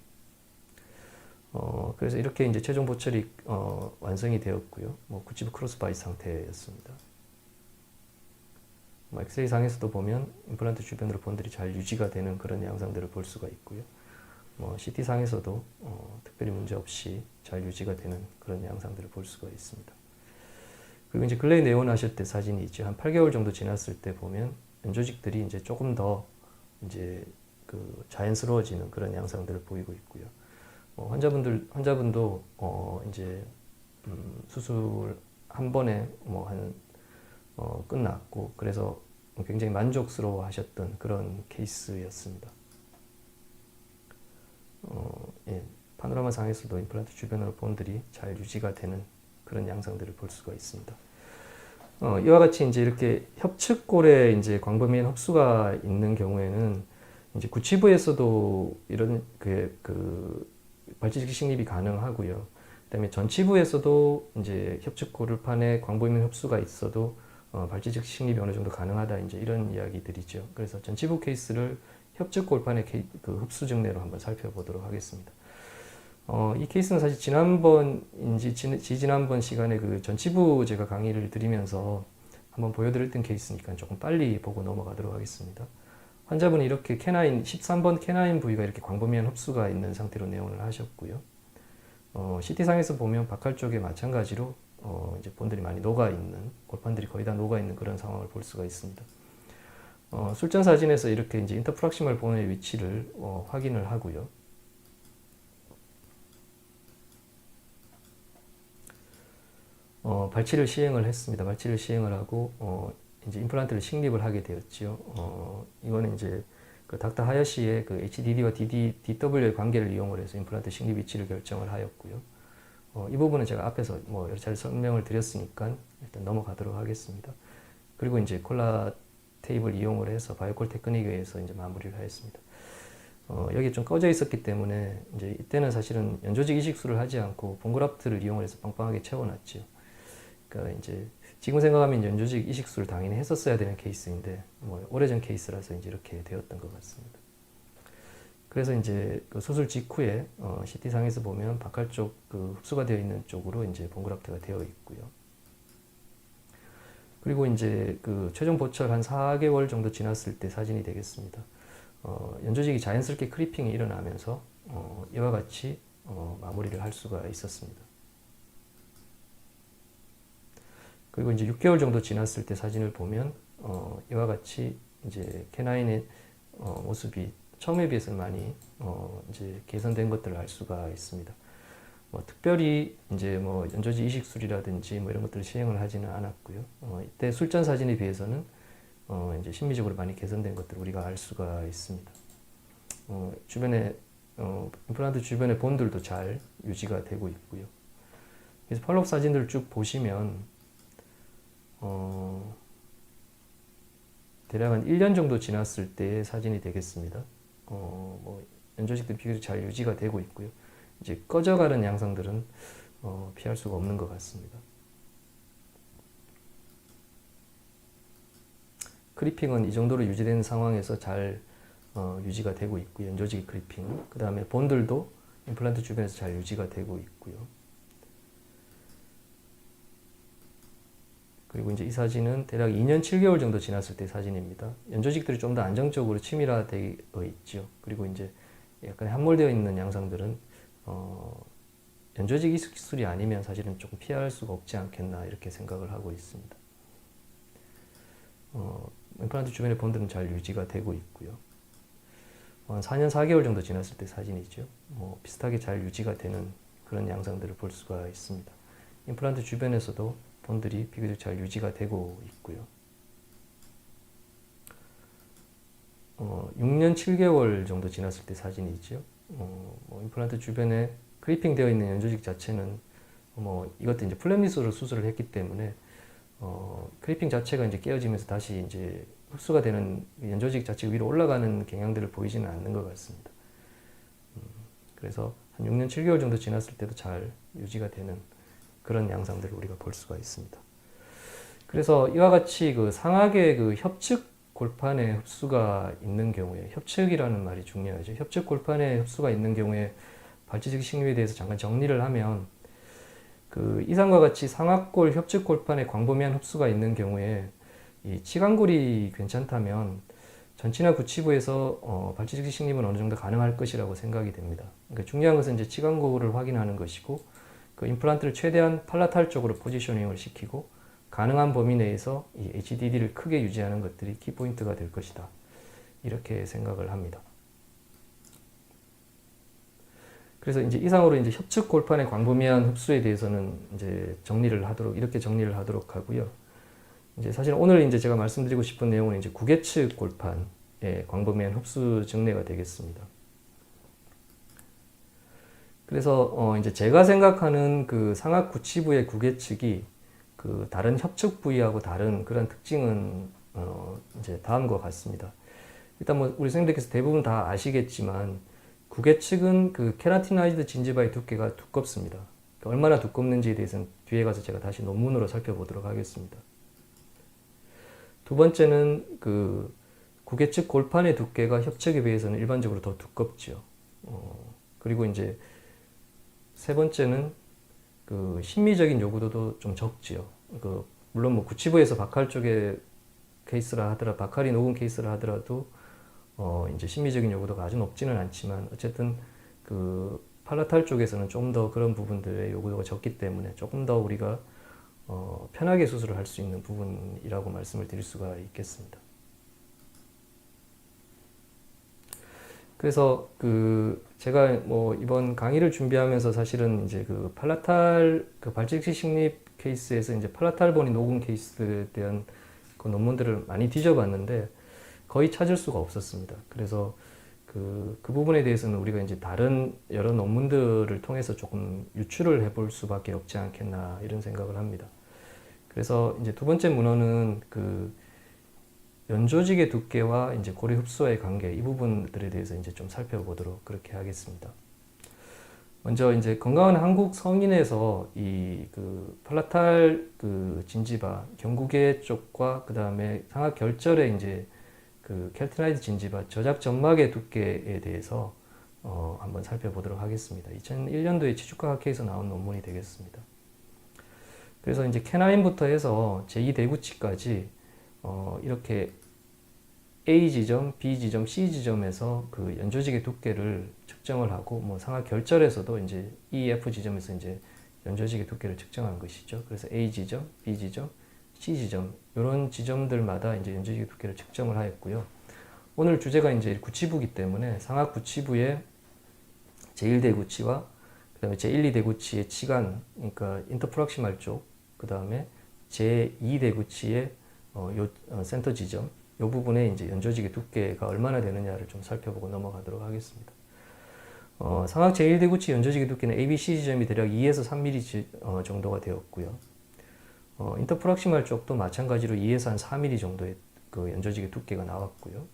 그래서 이렇게 이제 최종 보철이 완성이 되었고요. 뭐 구치부 크로스바이 상태였습니다. 엑스레이 상에서도 보면 임플란트 주변으로 본들이 잘 유지가 되는 그런 양상들을 볼 수가 있고요. CT 상에서도 특별히 문제 없이 잘 유지가 되는 그런 양상들을 볼 수가 있습니다. 그리고 이제 근래에 내원하실 때 사진이 있죠. 한 8개월 정도 지났을 때 보면 연조직들이 이제 조금 더 이제 그 자연스러워지는 그런 양상들을 보이고 있고요. 환자분도 이제 수술 한 번에 끝났고, 그래서 굉장히 만족스러워 하셨던 그런 케이스였습니다. 예, 파노라마 상에서도 임플란트 주변으로 본들이 잘 유지가 되는 그런 양상들을 볼 수가 있습니다. 이와 같이 이제 이렇게 협측골에 이제 광범위한 흡수가 있는 경우에는 이제 구치부에서도 이런 발치식 식립이 가능하고요. 그다음에 전치부에서도 이제 협측골판에 광범위한 흡수가 있어도 발치식 식립이 어느 정도 가능하다, 이제 이런 이야기들이죠. 그래서 전치부 케이스를 협측골판의 그 흡수 증례로 한번 살펴보도록 하겠습니다. 이 케이스는 사실 지난번 시간에 그 전치부 제가 강의를 드리면서 한번 보여드렸던 케이스니까 조금 빨리 보고 넘어가도록 하겠습니다. 환자분이 이렇게 13번 캐나인 부위가 이렇게 광범위한 흡수가 있는 상태로 내원을 하셨고요. CT상에서 보면 바칼 쪽에 마찬가지로 이제 본들이 많이 녹아있는, 골판들이 거의 다 녹아있는 그런 상황을 볼 수가 있습니다. 술전 사진에서 이렇게 이제 인터프락시멀 본의 위치를 확인을 하고요. 발치를 시행을 했습니다. 발치를 시행을 하고 이제 임플란트를 식립을 하게 되었지요. 이거는 이제 그 닥터 하야시의 그 HDD와 DW의 관계를 이용을 해서 임플란트 식립 위치를 결정을 하였고요. 이 부분은 제가 앞에서 여러 차례 설명을 드렸으니까 일단 넘어가도록 하겠습니다. 그리고 이제 콜라 테이프를 이용을 해서 바이오콜 테크닉에 의해서 이제 마무리를 하였습니다. 여기 좀 꺼져 있었기 때문에 이제 이때는 사실은 연조직 이식술을 하지 않고 본그라프트를 이용을 해서 빵빵하게 채워놨죠. 그러니까 이제 지금 생각하면 연조직 이식 수술을 당연히 했었어야 되는 케이스인데 뭐 오래전 케이스라서 이제 이렇게 되었던 것 같습니다. 그래서 이제 그 수술 직후에 CT 상에서 보면 바칼 쪽 그 흡수가 되어 있는 쪽으로 이제 본그라프트가 되어 있고요. 그리고 이제 그 최종 보철 한 4개월 정도 지났을 때 사진이 되겠습니다. 연조직이 자연스럽게 크리핑이 일어나면서 이와 같이 마무리를 할 수가 있었습니다. 그리고 이제 6개월 정도 지났을 때 사진을 보면 이와 같이 이제 캐나인의 모습이 처음에 비해서는 많이 이제 개선된 것들을 알 수가 있습니다. 특별히 이제 뭐 연조직 이식술이라든지 뭐 이런 것들을 시행을 하지는 않았고요. 이때 술전 사진에 비해서는 이제 심미적으로 많이 개선된 것들을 우리가 알 수가 있습니다. 주변에 임플란트 주변의 본들도 잘 유지가 되고 있고요. 그래서 펄업 사진들을 쭉 보시면 대략 한 1년 정도 지났을 때의 사진이 되겠습니다. 뭐 연조직도 비교적 잘 유지가 되고 있고요. 이제 꺼져가는 양상들은 피할 수가 없는 것 같습니다. 크리핑은 이 정도로 유지된 상황에서 잘 유지가 되고 있고요. 연조직 크리핑은. 그 다음에 본들도 임플란트 주변에서 잘 유지가 되고 있고요. 그리고 이제 이 사진은 대략 2년 7개월 정도 지났을 때 사진입니다. 연조직들이 좀 더 안정적으로 치밀화되어 있죠. 그리고 이제 약간 함몰되어 있는 양상들은 연조직 이식술이 아니면 사실은 조금 피할 수가 없지 않겠나 이렇게 생각을 하고 있습니다. 임플란트 주변의 본들은 잘 유지가 되고 있고요. 한 4년 4개월 정도 지났을 때 사진이죠. 비슷하게 잘 유지가 되는 그런 양상들을 볼 수가 있습니다. 임플란트 주변에서도 본들이 비교적 잘 유지가 되고 있고요. 6년 7개월 정도 지났을 때 사진이죠. 임플란트 주변에 크리핑 되어 있는 연조직 자체는 이것도 이제 플랫리스로 수술을 했기 때문에 크리핑 자체가 이제 깨어지면서 다시 이제 흡수가 되는 연조직 자체가 위로 올라가는 경향들을 보이지는 않는 것 같습니다. 그래서 한 6년 7개월 정도 지났을 때도 잘 유지가 되는 그런 양상들을 우리가 볼 수가 있습니다. 그래서 이와 같이 그 상악의 그 협측 골판에 흡수가 있는 경우에, 협측이라는 말이 중요하죠. 협측 골판에 흡수가 있는 경우에 발치식 식립에 대해서 잠깐 정리를 하면, 그 이상과 같이 상악골 협측 골판에 광범위한 흡수가 있는 경우에 이 치간골이 괜찮다면 전치나 구치부에서 발치식 식립은 어느 정도 가능할 것이라고 생각이 됩니다. 그러니까 중요한 것은 이제 치간골을 확인하는 것이고, 그 임플란트를 최대한 팔라탈 쪽으로 포지셔닝을 시키고 가능한 범위 내에서 이 HDD를 크게 유지하는 것들이 키포인트가 될 것이다. 이렇게 생각을 합니다. 그래서 이제 이상으로 이제 협측 골판의 광범위한 흡수에 대해서는 이제 이렇게 정리를 하도록 하고요. 이제 사실 오늘 이제 제가 말씀드리고 싶은 내용은 이제 구개측 골판의 광범위한 흡수 증례가 되겠습니다. 그래서 이제 제가 생각하는 그 상악 구치부의 구개측이 그 다른 협측 부위하고 다른 그런 특징은 이제 다음과 같습니다. 일단 뭐 우리 선생님들께서 대부분 다 아시겠지만 구개측은 그 케라티나이드 진지바의 두께가 두껍습니다. 그러니까 얼마나 두껍는지에 대해서는 뒤에 가서 제가 다시 논문으로 살펴보도록 하겠습니다. 두 번째는 그 구개측 골판의 두께가 협측에 비해서는 일반적으로 더 두껍죠. 그리고 이제 세 번째는 그 심미적인 요구도도 좀 적지요. 물론 뭐 구치부에서 바칼 쪽의 케이스라 하더라도, 바칼이 녹은 케이스라 하더라도 이제 심미적인 요구도가 아주 높지는 않지만 어쨌든 그 팔라탈 쪽에서는 좀 더 그런 부분들의 요구도가 적기 때문에 조금 더 우리가 편하게 수술을 할 수 있는 부분이라고 말씀을 드릴 수가 있겠습니다. 그래서 그 제가 뭐 이번 강의를 준비하면서 사실은 이제 그 팔라탈 그 발치식 식립 케이스에서 이제 팔라탈본이 녹은 케이스에 대한 그 논문들을 많이 뒤져봤는데 거의 찾을 수가 없었습니다. 그래서 그 부분에 대해서는 우리가 이제 다른 여러 논문들을 통해서 조금 유출을 해볼 수밖에 없지 않겠나 이런 생각을 합니다. 그래서 이제 두 번째 문헌은 그 연조직의 두께와 이제 고리 흡수와의 관계, 이 부분들에 대해서 이제 좀 살펴보도록 그렇게 하겠습니다. 먼저 이제 건강한 한국 성인에서 이 그 팔라탈 그 진지바 경구개 쪽과 그 다음에 상악 결절의 이제 그 켈티나이드 진지바 저작 점막의 두께에 대해서 한번 살펴보도록 하겠습니다. 2001년도에 치주과학회에서 나온 논문이 되겠습니다. 그래서 이제 캐나인부터 해서 제2대구치까지 이렇게 A 지점, B 지점, C 지점에서 그 연조직의 두께를 측정을 하고 뭐 상하 결절에서도 이제 E, F 지점에서 이제 연조직의 두께를 측정한 것이죠. 그래서 A 지점, B 지점, C 지점 이런 지점들마다 이제 연조직의 두께를 측정을 하였고요. 오늘 주제가 이제 구치부이기 때문에 상하 구치부의 제1대구치와 그 다음에 제1, 2대구치의 치간, 그러니까 인터프락시말 쪽, 그 다음에 제2대구치의 센터 지점, 이 부분에 이제 연조직의 두께가 얼마나 되느냐를 좀 살펴보고 넘어가도록 하겠습니다. 상악 제1대구치 연조직의 두께는 ABC 지점이 대략 2에서 3mm 정도가 되었고요. 인터프락시말 쪽도 마찬가지로 2에서 한 4mm 정도의 그 연조직의 두께가 나왔고요.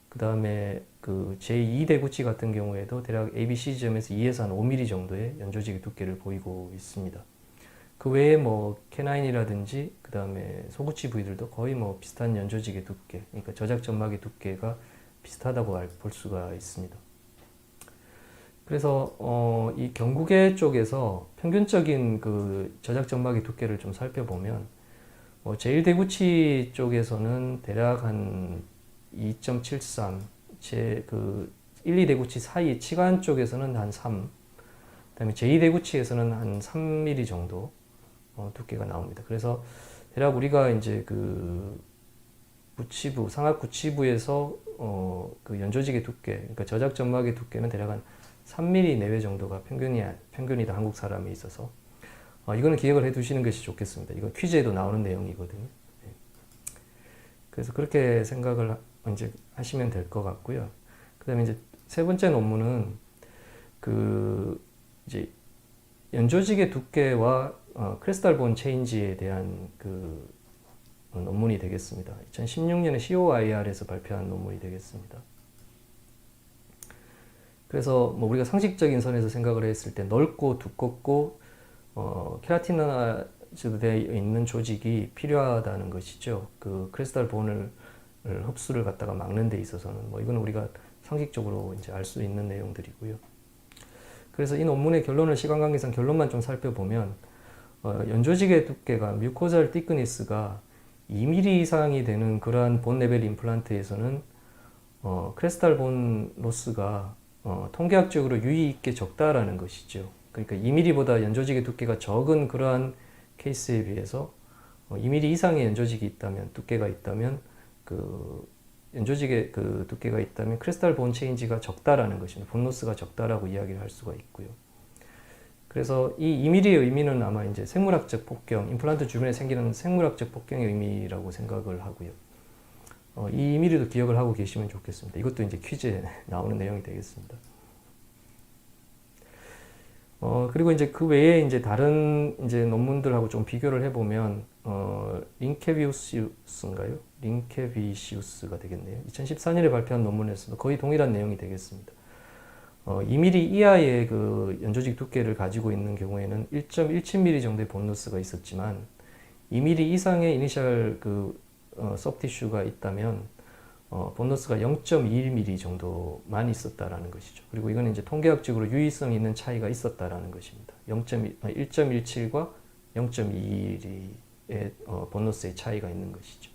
그 다음에 그 제2대구치 같은 경우에도 대략 ABC 지점에서 2에서 한 5mm 정도의 연조직의 두께를 보이고 있습니다. 그 외에 뭐 캐나인이라든지 그 다음에 소구치 부위들도 거의 뭐 비슷한 연조직의 두께, 그러니까 저작 점막의 두께가 비슷하다고 볼 수가 있습니다. 그래서 이 경구개 쪽에서 평균적인 그 저작 점막의 두께를 좀 살펴보면 제1대구치 쪽에서는 대략 한 2.73, 그 1, 2대구치 사이 치관 쪽에서는 한 3, 그다음에 제2대구치에서는 한 3mm 정도 두께가 나옵니다. 그래서 대략 우리가 이제 그 구치부, 상악 구치부에서 그 연조직의 두께, 그러니까 저작 점막의 두께는 대략 한 3mm 내외 정도가 평균이다 한국 사람에 있어서 이거는 기억을 해두시는 것이 좋겠습니다. 이건 퀴즈에도 나오는 내용이거든요. 네. 그래서 그렇게 생각을 이제 하시면 될 것 같고요. 그다음에 이제 세 번째 논문은 그 이제 연조직의 두께와 크리스탈 본 체인지에 대한 그 논문이 되겠습니다. 2016년에 COIR에서 발표한 논문이 되겠습니다. 그래서 뭐 우리가 상식적인 선에서 생각을 했을 때 넓고 두껍고 케라티나이즈되어 있는 조직이 필요하다는 것이죠. 그 크리스탈 본을 흡수를 갖다가 막는 데 있어서는 뭐 이건 우리가 상식적으로 이제 알 수 있는 내용들이고요. 그래서 이 논문의 결론을 시간 관계상 결론만 좀 살펴보면 연조직의 두께가 뮤코잘 티크니스가 2mm 이상이 되는 그러한 본 레벨 임플란트에서는 크리스탈 본 로스가 통계학적으로 유의 있게 적다라는 것이죠. 그러니까 2mm보다 연조직의 두께가 적은 그러한 케이스에 비해서 2mm 이상의 연조직이 있다면, 두께가 있다면, 그 연조직의 그 두께가 있다면 크리스탈 본 체인지가 적다라는 것입니다. 본 로스가 적다라고 이야기를 할 수가 있고요. 그래서 이 2mm의 의미는 아마 이제 생물학적 폭경, 임플란트 주변에 생기는 생물학적 폭경의 의미라고 생각을 하고요. 이 2mm도 기억을 하고 계시면 좋겠습니다. 이것도 이제 퀴즈에 나오는 내용이 되겠습니다. 그리고 이제 그 외에 이제 다른 이제 논문들하고 좀 비교를 해보면, 링케비우스인가요? 링케비시우스가 되겠네요. 2014년에 발표한 논문에서도 거의 동일한 내용이 되겠습니다. 2mm 이하의 그 연조직 두께를 가지고 있는 경우에는 1.17mm 정도의 본로스가 있었지만, 2mm 이상의 이니셜 그 소프티슈가 있다면 본로스가 0.21mm 정도만 있었다라는 것이죠. 그리고 이건 이제 통계학적으로 유의성이 있는 차이가 있었다라는 것입니다. 1.17과 0.21의 본로스의 차이가 있는 것이죠.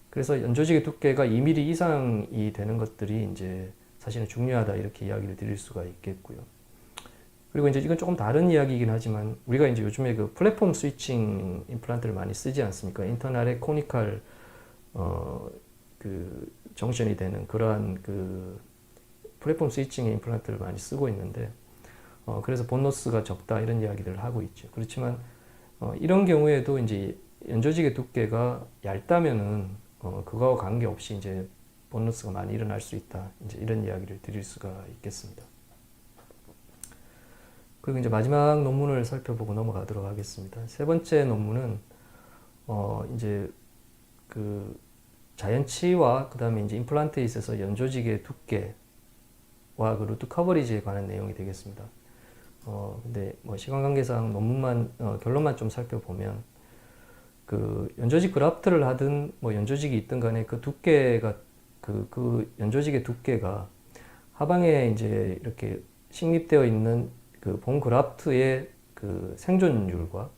그래서 연조직의 두께가 2mm 이상이 되는 것들이 이제 사실은 중요하다 이렇게 이야기를 드릴 수가 있겠고요. 그리고 이제 이건 조금 다른 이야기이긴 하지만 우리가 이제 요즘에 그 플랫폼 스위칭 임플란트를 많이 쓰지 않습니까? 인터널에 코니칼 그 정션이 되는 그러한 그 플랫폼 스위칭의 임플란트를 많이 쓰고 있는데 그래서 본로스가 적다 이런 이야기를 하고 있죠. 그렇지만 이런 경우에도 이제 연조직의 두께가 얇다면은 그거와 관계없이 이제 본로스가 많이 일어날 수 있다. 이제 이런 이야기를 드릴 수가 있겠습니다. 그리고 이제 마지막 논문을 살펴보고 넘어가도록 하겠습니다. 세 번째 논문은 이제 그 자연치와 그 다음에 이제 임플란트에 있어서 연조직의 두께 그 루트 커버리지에 관한 내용이 되겠습니다. 근데 뭐 시간 관계상 논문만 결론만 좀 살펴보면 그 연조직 그라프트를 하든 뭐 연조직이 있든 간에 그 두께가 그 연조직의 두께가 하방에 이제 이렇게 식립되어 있는 그 본 그라프트의 그 생존율과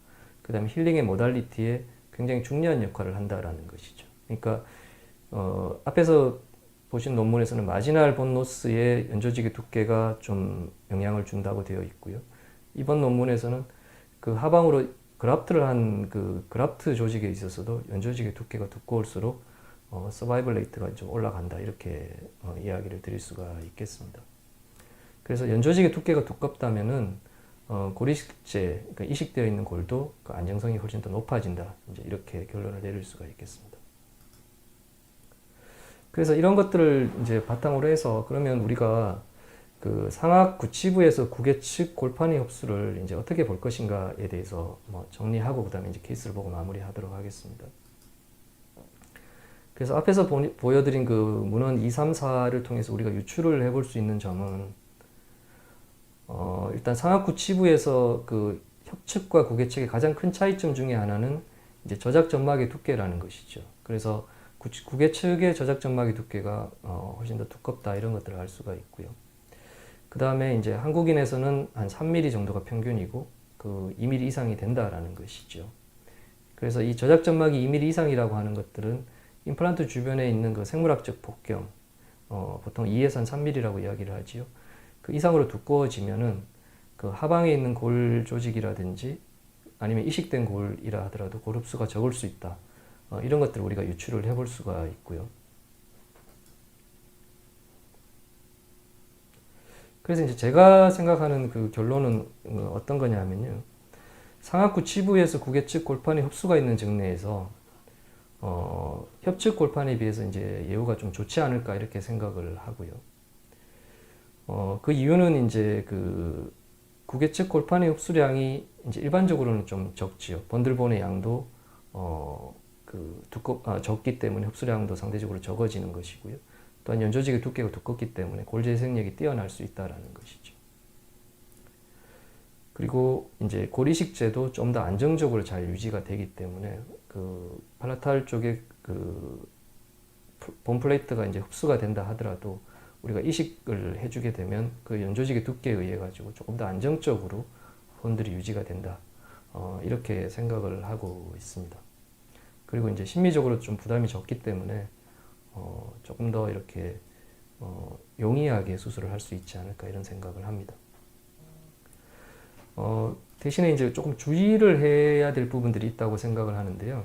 그 다음에 힐링의 모달리티에 굉장히 중요한 역할을 한다라는 것이죠. 그러니까 앞에서 보신 논문에서는 마지날 본 노스의 연조직의 두께가 좀 영향을 준다고 되어 있고요. 이번 논문에서는 그 하방으로 그라프트를 한 그 그라프트 조직에 있어서도 연조직의 두께가 두꺼울수록 서바이벌 레이트가 좀 올라간다 이렇게 이야기를 드릴 수가 있겠습니다. 그래서 연조직의 두께가 두껍다면은 고리식재, 그러니까 이식되어 있는 골도 그 안정성이 훨씬 더 높아진다. 이제 이렇게 결론을 내릴 수가 있겠습니다. 그래서 이런 것들을 이제 바탕으로 해서 그러면 우리가 그 상악 구치부에서 구계측 골판의 흡수를 이제 어떻게 볼 것인가에 대해서 뭐 정리하고 그다음에 이제 케이스를 보고 마무리하도록 하겠습니다. 그래서 앞에서 보여드린 그 문헌 2, 3, 4를 통해서 우리가 유추를 해볼 수 있는 점은 일단 상악 구치부에서 그 협측과 구계측의 가장 큰 차이점 중에 하나는 이제 저작 점막의 두께라는 것이죠. 그래서 구계측의 저작 점막의 두께가 훨씬 더 두껍다 이런 것들을 알 수가 있고요. 그 다음에 이제 한국인에서는 한 3mm 정도가 평균이고 그 2mm 이상이 된다라는 것이죠. 그래서 이 저작 점막이 2mm 이상이라고 하는 것들은 임플란트 주변에 있는 그 생물학적 폭경, 보통 2에서 한 3mm라고 이야기를 하지요. 그 이상으로 두꺼워지면은 그 하방에 있는 골 조직이라든지 아니면 이식된 골이라 하더라도 골 흡수가 적을 수 있다. 이런 것들을 우리가 유추를 해볼 수가 있고요. 그래서 이제 제가 생각하는 그 결론은 어떤 거냐면요. 상악구 치부에서 구계측 골판의 흡수가 있는 증례에서 협측 골판에 비해서 이제 예후가 좀 좋지 않을까 이렇게 생각을 하고요. 그 이유는 이제 그 구계측 골판의 흡수량이 이제 일반적으로는 좀 적지요. 번들본의 양도 적기 때문에 흡수량도 상대적으로 적어지는 것이고요. 또한 연조직의 두께가 두껍기 때문에 골 재생력이 뛰어날 수 있다라는 것이죠. 그리고 이제 골이식제도 좀 더 안정적으로 잘 유지가 되기 때문에 그 팔라탈 쪽에 그 본 플레이트가 이제 흡수가 된다 하더라도 우리가 이식을 해주게 되면 그 연조직의 두께에 의해 가지고 조금 더 안정적으로 본들이 유지가 된다. 이렇게 생각을 하고 있습니다. 그리고 이제 심미적으로 좀 부담이 적기 때문에 조금 더 이렇게 용이하게 수술을 할 수 있지 않을까 이런 생각을 합니다. 대신에 이제 조금 주의를 해야 될 부분들이 있다고 생각을 하는데요.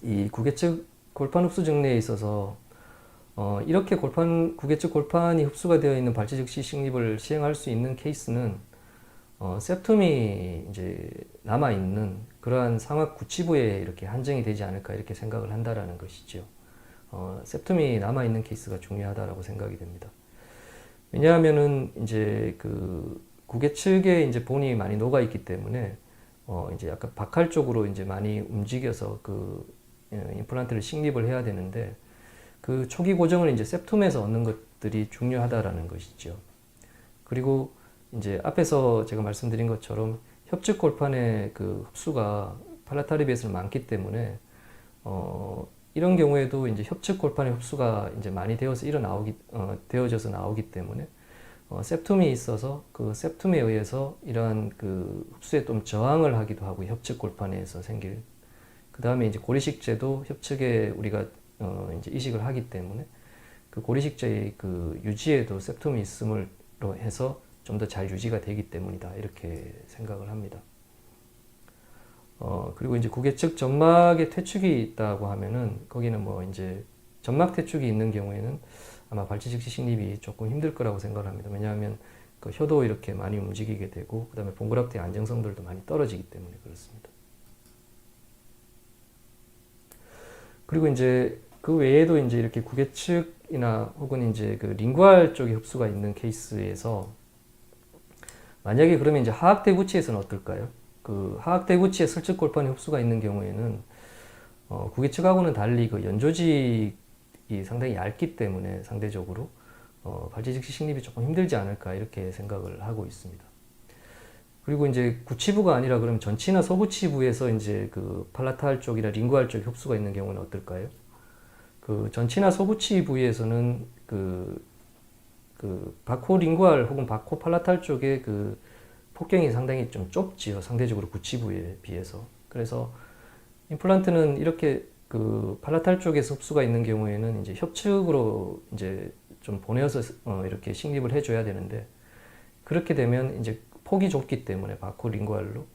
이 구계측 골판 흡수 증례에 있어서 이렇게 구계측 골판이 흡수가 되어 있는 발치 즉시 식립을 시행할 수 있는 케이스는 septum이 이제 남아 있는 그러한 상악 구치부에 이렇게 한정이 되지 않을까 이렇게 생각을 한다라는 것이죠. septum이 남아 있는 케이스가 중요하다라고 생각이 됩니다. 왜냐하면은 이제 그 구계측에 이제 본이 많이 녹아 있기 때문에 이제 약간 박할 쪽으로 이제 많이 움직여서 그 임플란트를 식립을 해야 되는데 그 초기 고정을 이제 septum에서 얻는 것들이 중요하다라는 것이죠. 그리고 이제 앞에서 제가 말씀드린 것처럼 협측 골판의 그 흡수가 팔라탈에 비해서는 많기 때문에 이런 경우에도 이제 협측 골판의 흡수가 이제 많이 되어져서 나오기 때문에 septum이 있어서 그 septum에 의해서 이러한 그 흡수에 좀 저항을 하기도 하고 협측 골판에서 생길 그 다음에 이제 고리식제도 협측에 우리가 이제 이식을 하기 때문에 그 고리식제의 그 유지에도 septum이 있음으로 해서 좀 더 잘 유지가 되기 때문이다 이렇게 생각을 합니다. 그리고 이제 구계측 점막에 퇴축이 있다고 하면은 거기는 뭐 이제 점막 퇴축이 있는 경우에는 아마 발치 즉시 식립이 조금 힘들 거라고 생각을 합니다. 왜냐하면 그 혀도 이렇게 많이 움직이게 되고 그 다음에 본그라프트의 안정성들도 많이 떨어지기 때문에 그렇습니다. 그리고 이제 그 외에도 이제 이렇게 구계측이나 혹은 이제 그 링구알 쪽에 흡수가 있는 케이스에서 만약에 그러면 이제 하악대구치에서는 어떨까요? 그 하악대구치에 슬측 골판에 흡수가 있는 경우에는 구계측하고는 달리 그 연조직이 상당히 얇기 때문에 상대적으로 발치즉시 식립이 조금 힘들지 않을까 이렇게 생각을 하고 있습니다. 그리고 이제 구치부가 아니라 그럼 전치나 소구치부에서 이제 그 팔라탈 쪽이나 링구알 쪽 흡수가 있는 경우는 어떨까요? 그 전치나 소구치 부위에서는 그 바코링구알 혹은 바코팔라탈 쪽의 그 폭경이 상당히 좀 좁지요. 상대적으로 구치 부위에 비해서. 그래서 임플란트는 이렇게 그 팔라탈 쪽에서 흡수가 있는 경우에는 이제 협측으로 이제 좀 보내어서 이렇게 식립을 해줘야 되는데 그렇게 되면 이제 폭이 좁기 때문에 바코링구알로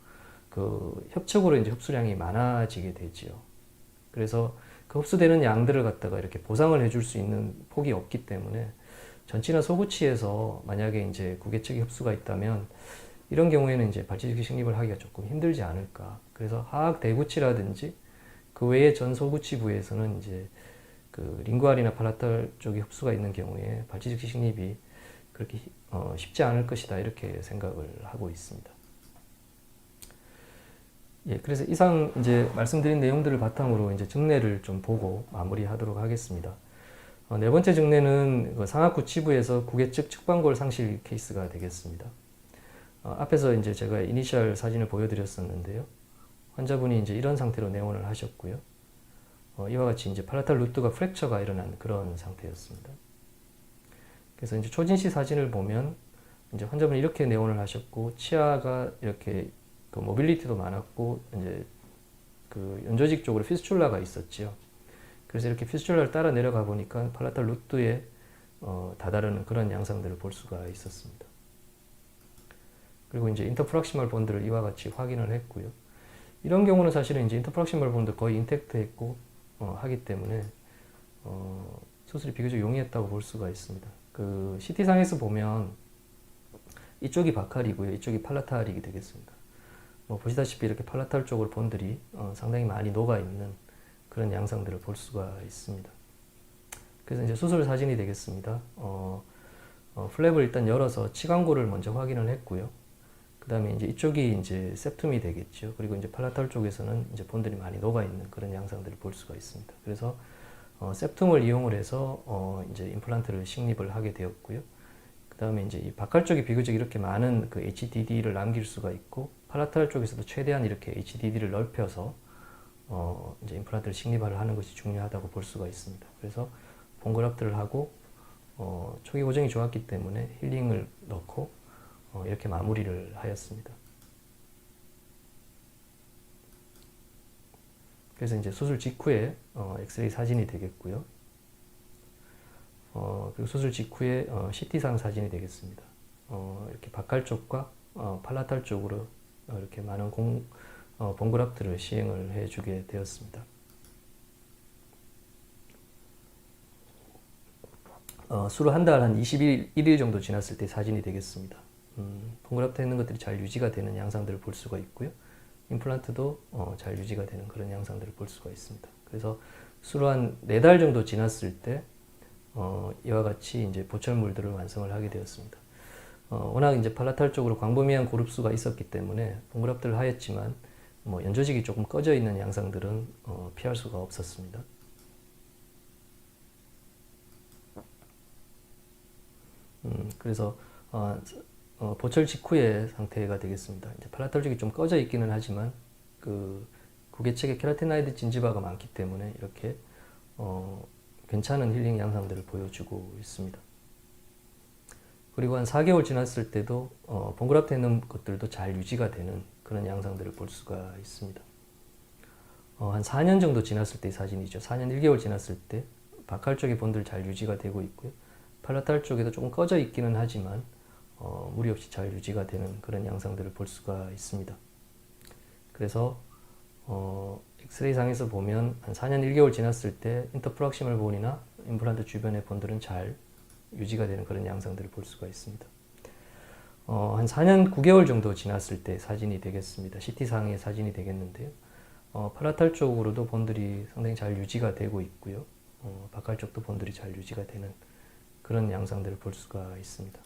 그 협측으로 이제 흡수량이 많아지게 되지요. 그래서 그 흡수되는 양들을 갖다가 이렇게 보상을 해줄 수 있는 폭이 없기 때문에 전치나 소구치에서 만약에 이제 구개측이 흡수가 있다면 이런 경우에는 이제 발치즉시 식립을 하기가 조금 힘들지 않을까. 그래서 하악 대구치라든지 그 외의 전소구치 부에서는 이제 그 링구알이나 팔라탈 쪽이 흡수가 있는 경우에 발치즉시 식립이 그렇게 쉽지 않을 것이다 이렇게 생각을 하고 있습니다. 예, 그래서 이상 이제 말씀드린 내용들을 바탕으로 이제 증례를 좀 보고 마무리하도록 하겠습니다. 네 번째 증례는 그 상악구치부에서 구개측 측방골 상실 케이스가 되겠습니다. 앞에서 이제 제가 이니셜 사진을 보여드렸었는데요. 환자분이 이제 이런 상태로 내원을 하셨고요. 이와 같이 이제 팔라탈 루트가 프랙처가 일어난 그런 상태였습니다. 그래서 이제 초진시 사진을 보면 이제 환자분이 이렇게 내원을 하셨고 치아가 이렇게 그 모빌리티도 많았고 이제 그 연조직 쪽으로 피스출라가 있었지요. 그래서 이렇게 피스출라를 따라 내려가 보니까 팔라탈 루트에 다다르는 그런 양상들을 볼 수가 있었습니다. 그리고 이제 인터프락시멀 본드를 이와 같이 확인을 했고요. 이런 경우는 사실은 이제 인터프락시멀 본드 거의 인텍트했고 하기 때문에 수술이 비교적 용이했다고 볼 수가 있습니다. 그 CT상에서 보면 이쪽이 바칼이고요. 이쪽이 팔라탈이 되겠습니다. 보시다시피 이렇게 팔라탈 쪽으로 본들이 상당히 많이 녹아있는 그런 양상들을 볼 수가 있습니다. 그래서 이제 수술 사진이 되겠습니다. 플랩을 일단 열어서 치광골을 먼저 확인을 했고요. 그 다음에 이제 이쪽이 이제 septum이 되겠죠. 그리고 이제 팔라탈 쪽에서는 이제 본들이 많이 녹아있는 그런 양상들을 볼 수가 있습니다. 그래서 septum을 이용을 해서 이제 임플란트를 식립을 하게 되었고요. 그 다음에 이제 이 바칼 쪽이 비교적 이렇게 많은 그 HDD를 남길 수가 있고 팔라탈 쪽에서도 최대한 이렇게 HDD를 넓혀서 이제 임플란트를 식립을 하는 것이 중요하다고 볼 수가 있습니다. 그래서 본그랍트를 하고 초기 고정이 좋았기 때문에 힐링을 넣고 이렇게 마무리를 하였습니다. 그래서 이제 수술 직후에 엑스레이 사진이 되겠고요. 그리고 수술 직후에 CT상 사진이 되겠습니다. 이렇게 바칼 쪽과 팔라탈 쪽으로 이렇게 많은 본그раф트를 시행을 해주게 되었습니다. 수로 한 달 한 21일 정도 지났을 때 사진이 되겠습니다. 본그раф트 했는 것들이 잘 유지가 되는 양상들을 볼 수가 있고요. 임플란트도 잘 유지가 되는 그런 양상들을 볼 수가 있습니다. 그래서 수로 한 4달 정도 지났을 때 이와 같이 이제 보철물들을 완성을 하게 되었습니다. 워낙 이제 팔라탈 쪽으로 광범위한 고릅수가 있었기 때문에 본그раф트를 하였지만 연조직이 조금 꺼져 있는 양상들은 피할 수가 없었습니다. 그래서 보철 직후의 상태가 되겠습니다. 이제 팔라탈 쪽이 좀 꺼져 있기는 하지만 그 구개측에 케라티나이드 진지바가 많기 때문에 이렇게 괜찮은 힐링 양상들을 보여주고 있습니다. 그리고 한 4개월 지났을 때도 본그раф트 했는 것들도 잘 유지가 되는 그런 양상들을 볼 수가 있습니다. 한 4년 정도 지났을 때의 사진이죠. 4년 1개월 지났을 때 바칼 쪽의 본들 잘 유지가 되고 있고요. 팔라탈 쪽에도 조금 꺼져 있기는 하지만 무리 없이 잘 유지가 되는 그런 양상들을 볼 수가 있습니다. 그래서 엑스레이 상에서 보면 한 4년 1개월 지났을 때 인터프락시멀 본이나 임플란트 주변의 본들은 잘 유지가 되는 그런 양상들을 볼 수가 있습니다. 한 4년 9개월 정도 지났을 때 사진이 되겠습니다. CT상의 사진이 되겠는데요. 팔라탈 쪽으로도 본들이 상당히 잘 유지가 되고 있고요. 바칼 쪽도 본들이 잘 유지가 되는 그런 양상들을 볼 수가 있습니다.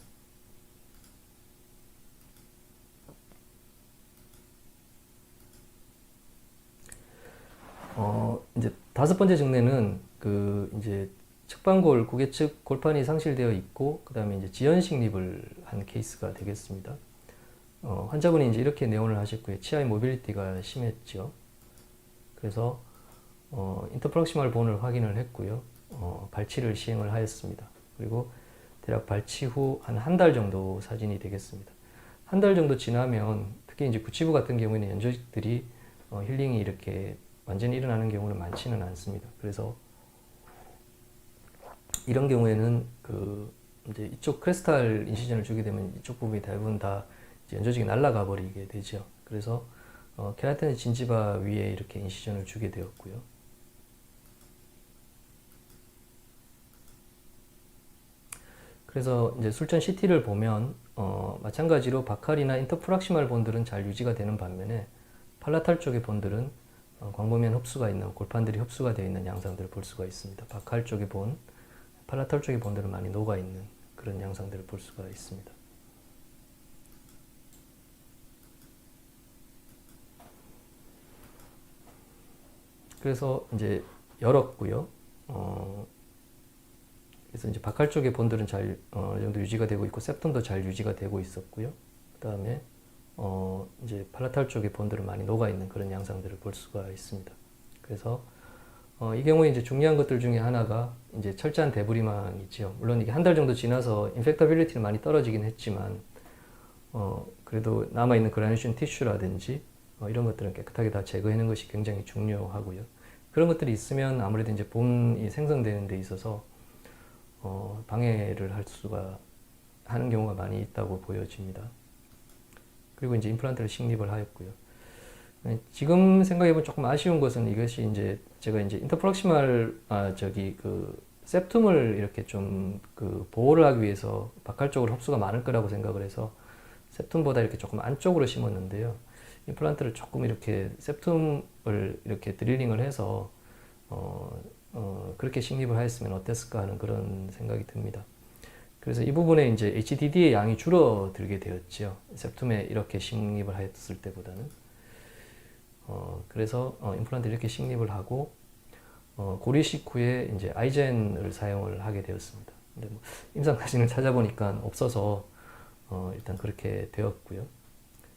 이제 5번째 증례는 그 이제 측방골, 고개측 골판이 상실되어 있고, 그 다음에 이제 지연식립을 한 케이스가 되겠습니다. 환자분이 이제 이렇게 내원을 하셨고요. 치아의 모빌리티가 심했죠. 그래서 인터프락시말 본을 확인을 했고요. 발치를 시행을 하였습니다. 그리고 대략 발치 후 한 달 정도 사진이 되겠습니다. 한 달 정도 지나면 특히 이제 구치부 같은 경우에는 연조직들이 힐링이 이렇게 완전히 일어나는 경우는 많지는 않습니다. 그래서 이런 경우에는 이제 이쪽 크레스탈 인시전을 주게 되면 이쪽 부분이 대부분 다 이제 연조직이 날아가 버리게 되죠. 그래서 케라틴 진지바 위에 이렇게 인시전을 주게 되었고요. 그래서 이제 술전 CT를 보면 마찬가지로 바칼이나 인터프락시말 본들은 잘 유지가 되는 반면에 팔라탈 쪽의 본들은 광범위한 흡수가 있는 골판들이 흡수가 되어 있는 양상들을 볼 수가 있습니다. 바칼 쪽의 본, 팔라탈 쪽의 본들은 많이 녹아 있는 그런 양상들을 볼 수가 있습니다. 그래서 이제 열었고요. 그래서 이제 바칼 쪽의 본들은 잘 어느 정도 유지가 되고 있고 septum도 잘 유지가 되고 있었고요. 그 다음에 이제 팔라탈 쪽의 본들은 많이 녹아 있는 그런 양상들을 볼 수가 있습니다. 그래서 이 경우에 이제 중요한 것들 중에 하나가 이제 철저한 대부리망이죠. 물론 이게 한 달 정도 지나서 인펙터빌리티는 많이 떨어지긴 했지만 그래도 남아 있는 그라뉴션 티슈라든지 이런 것들은 깨끗하게 다 제거하는 것이 굉장히 중요하고요. 그런 것들이 있으면 아무래도 이제 본이 생성되는 데 있어서 방해를 할 수가 하는 경우가 많이 있다고 보여집니다. 그리고 이제 임플란트를 식립을 하였고요. 지금 생각해보면 조금 아쉬운 것은 이것이 이제 제가 이제 인터프락시말 septum을 이렇게 좀 보호를 하기 위해서 바칼 쪽으로 흡수가 많을 거라고 생각을 해서 septum보다 이렇게 조금 안쪽으로 심었는데요. 임플란트를 조금 이렇게 septum을 이렇게 드릴링을 해서 그렇게 식립을 하였으면 어땠을까 하는 그런 생각이 듭니다. 그래서 이 부분에 이제 HDD의 양이 줄어들게 되었죠. septum에 이렇게 식립을 하였을 때보다는. 그래서 임플란트를 이렇게 식립을 하고 고리식 후에 이제 아이젠을 사용을 하게 되었습니다. 근데 뭐 임상 사진을 찾아보니까 없어서 일단 그렇게 되었고요.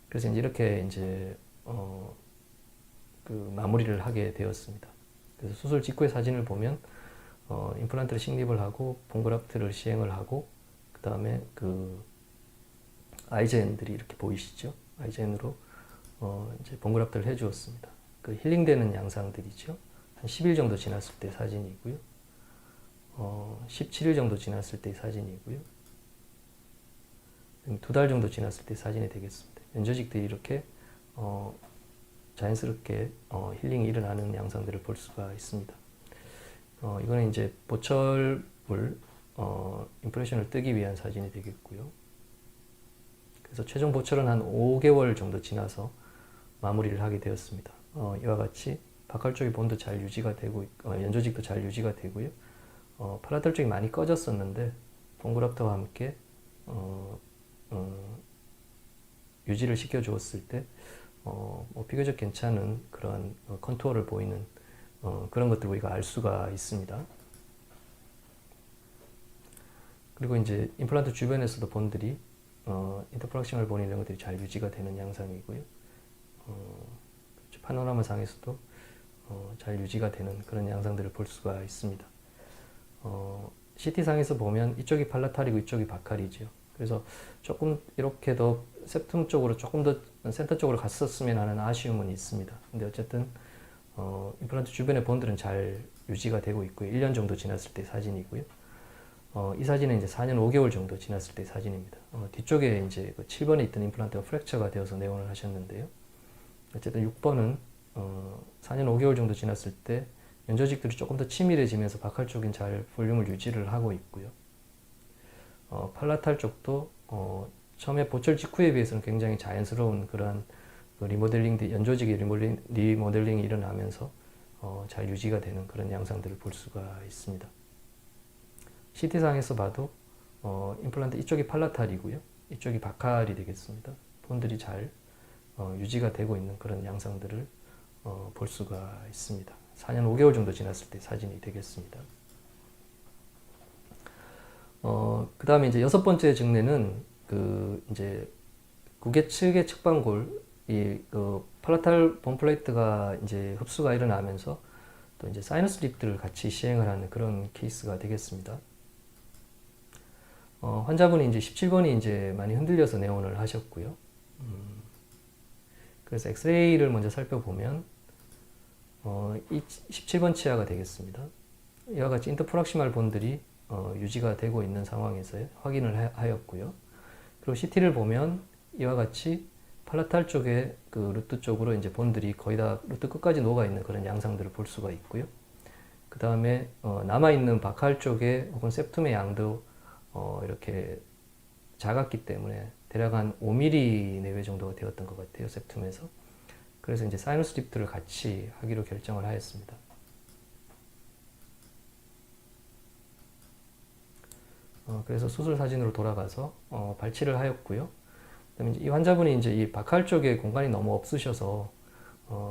그래서 이렇게 이제 마무리를 하게 되었습니다. 그래서 수술 직후의 사진을 보면 임플란트를 식립을 하고 본그라프트를 시행을 하고 그 다음에 아이젠들이 이렇게 보이시죠? 아이젠으로 이제 본그라프트를 해주었습니다. 힐링되는 양상들이죠. 한 10일 정도 지났을 때 사진이고요. 17일 정도 지났을 때 사진이고요. 2달 정도 지났을 때 사진이 되겠습니다. 연조직들이 이렇게 자연스럽게 힐링이 일어나는 양상들을 볼 수가 있습니다. 이거는 이제 보철물 임프레션을 뜨기 위한 사진이 되겠고요. 그래서 최종 보철은 한 5개월 정도 지나서 마무리를 하게 되었습니다. 이와 같이 바칼 쪽의 본도 잘 유지가 되고 연조직도 잘 유지가 되고요. 팔라탈 쪽이 많이 꺼졌었는데 본그라프트와 함께 유지를 시켜 주었을 때 비교적 괜찮은 그런 컨투어를 보이는 그런 것들을 우리가 알 수가 있습니다. 그리고 이제 임플란트 주변에서도 본들이 인터프락시말 본 이런 것들이 잘 유지가 되는 양상이고요. 파노라마 상에서도 잘 유지가 되는 그런 양상들을 볼 수가 있습니다. CT 상에서 보면 이쪽이 팔라탈이고 이쪽이 바칼이죠. 그래서 조금 이렇게 더 septum 쪽으로 조금 더 센터 쪽으로 갔었으면 하는 아쉬움은 있습니다. 근데 어쨌든 임플란트 주변의 본들은 잘 유지가 되고 있고요. 1년 정도 지났을 때 사진이고요. 이 사진은 이제 4년 5개월 정도 지났을 때 사진입니다. 뒤쪽에 이제 7번에 있던 임플란트가 프랙처가 되어서 내원을 하셨는데요. 어쨌든 6번은 4년 5개월 정도 지났을 때 연조직들이 조금 더 치밀해지면서 바칼 쪽은 잘 볼륨을 유지를 하고 있고요. 팔라탈 쪽도 처음에 보철 직후에 비해서는 굉장히 자연스러운 그러한 리모델링, 연조직의 리모델링이 일어나면서 잘 유지가 되는 그런 양상들을 볼 수가 있습니다. CT상에서 봐도 임플란트 이쪽이 팔라탈이고요. 이쪽이 바칼이 되겠습니다. 본들이 잘 유지가 되고 있는 그런 양상들을 볼 수가 있습니다. 4년 5개월 정도 지났을 때 사진이 되겠습니다. 그 다음에 이제 여섯 번째 증례는 그 이제 구개측의 측방골, 그 팔라탈 본플레이트가 이제 흡수가 일어나면서 또 이제 사이너스 립들을 같이 시행을 하는 그런 케이스가 되겠습니다. 환자분이 이제 17번이 이제 많이 흔들려서 내원을 하셨고요. 그래서 엑스레이를 먼저 살펴보면 이 17번 치아가 되겠습니다. 이와 같이 인터프락시말 본들이 유지가 되고 있는 상황에서 확인을 하였고요. 그리고 CT를 보면 이와 같이 팔라탈 쪽에 그 루트 쪽으로 이제 본들이 거의 다 루트 끝까지 녹아 있는 그런 양상들을 볼 수가 있고요. 그 다음에 남아 있는 바칼 쪽에 혹은 septum의 양도 이렇게 작았기 때문에 대략 한 5mm 내외 정도가 되었던 것 같아요, septum에서. 그래서 이제 사이너스 립들을 같이 하기로 결정을 하였습니다. 그래서 수술 사진으로 돌아가서 발치를 하였고요. 그다음에 이제 이 환자분이 이제 이 바칼 쪽에 공간이 너무 없으셔서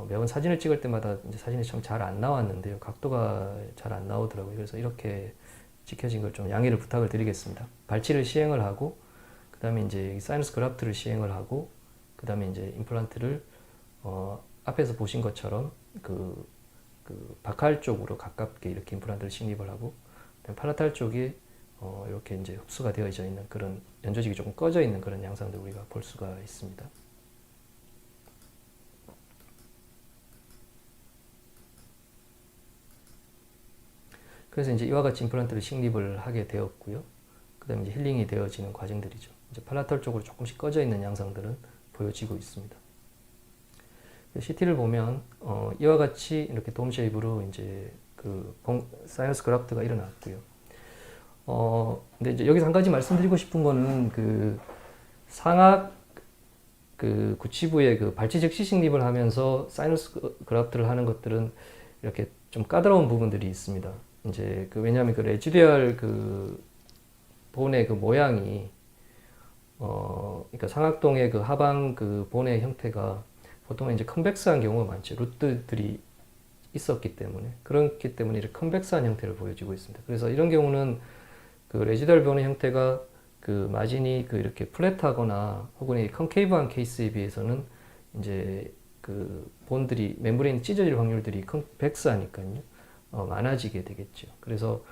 매번 사진을 찍을 때마다 이제 사진이 참 잘 안 나왔는데요. 각도가 잘 안 나오더라고요. 그래서 이렇게 찍혀진 걸 좀 양해를 부탁을 드리겠습니다. 발치를 시행을 하고, 그 다음에 이제 사이너스 그라프트를 시행을 하고, 그 다음에 이제 임플란트를 앞에서 보신 것처럼 그 바칼 쪽으로 가깝게 이렇게 임플란트를 식립을 하고, 팔라탈 쪽에 이렇게 이제 흡수가 되어져 있는 그런 연조직이 조금 꺼져 있는 그런 양상들 우리가 볼 수가 있습니다. 그래서 이제 이와 같이 임플란트를 식립을 하게 되었고요. 그 다음에 이제 힐링이 되어지는 과정들이죠. 이제 팔라탈 쪽으로 조금씩 꺼져 있는 양상들은 보여지고 있습니다. CT를 보면 이와 같이 이렇게 돔 쉐입으로 이제 그 사이너스 그라프트가 일어났고요. 근데 이제 여기서 한 가지 말씀드리고 싶은 거는 그 상악 그 구치부의 그 발치 즉시 식립을 하면서 사이너스 그라프트를 하는 것들은 이렇게 좀 까다로운 부분들이 있습니다. 이제 그 왜냐하면 그 레지듀얼 그 본의 그 모양이 그러니까 상악동의 그 하방 그 본의 형태가 보통은 이제 컨벡스한 경우가 많죠. 루트들이 있었기 때문에 그렇기 때문에 이렇게 컨벡스한 형태를 보여주고 있습니다. 그래서 이런 경우는 그 레지듀얼 본의 형태가 그 마진이 그 이렇게 플랫하거나 혹은 이 컨케이브한 케이스에 비해서는 이제 그 본들이 멤브레인이 찢어질 확률들이 컨벡스하니까요. 많아지게 되겠죠. 그래서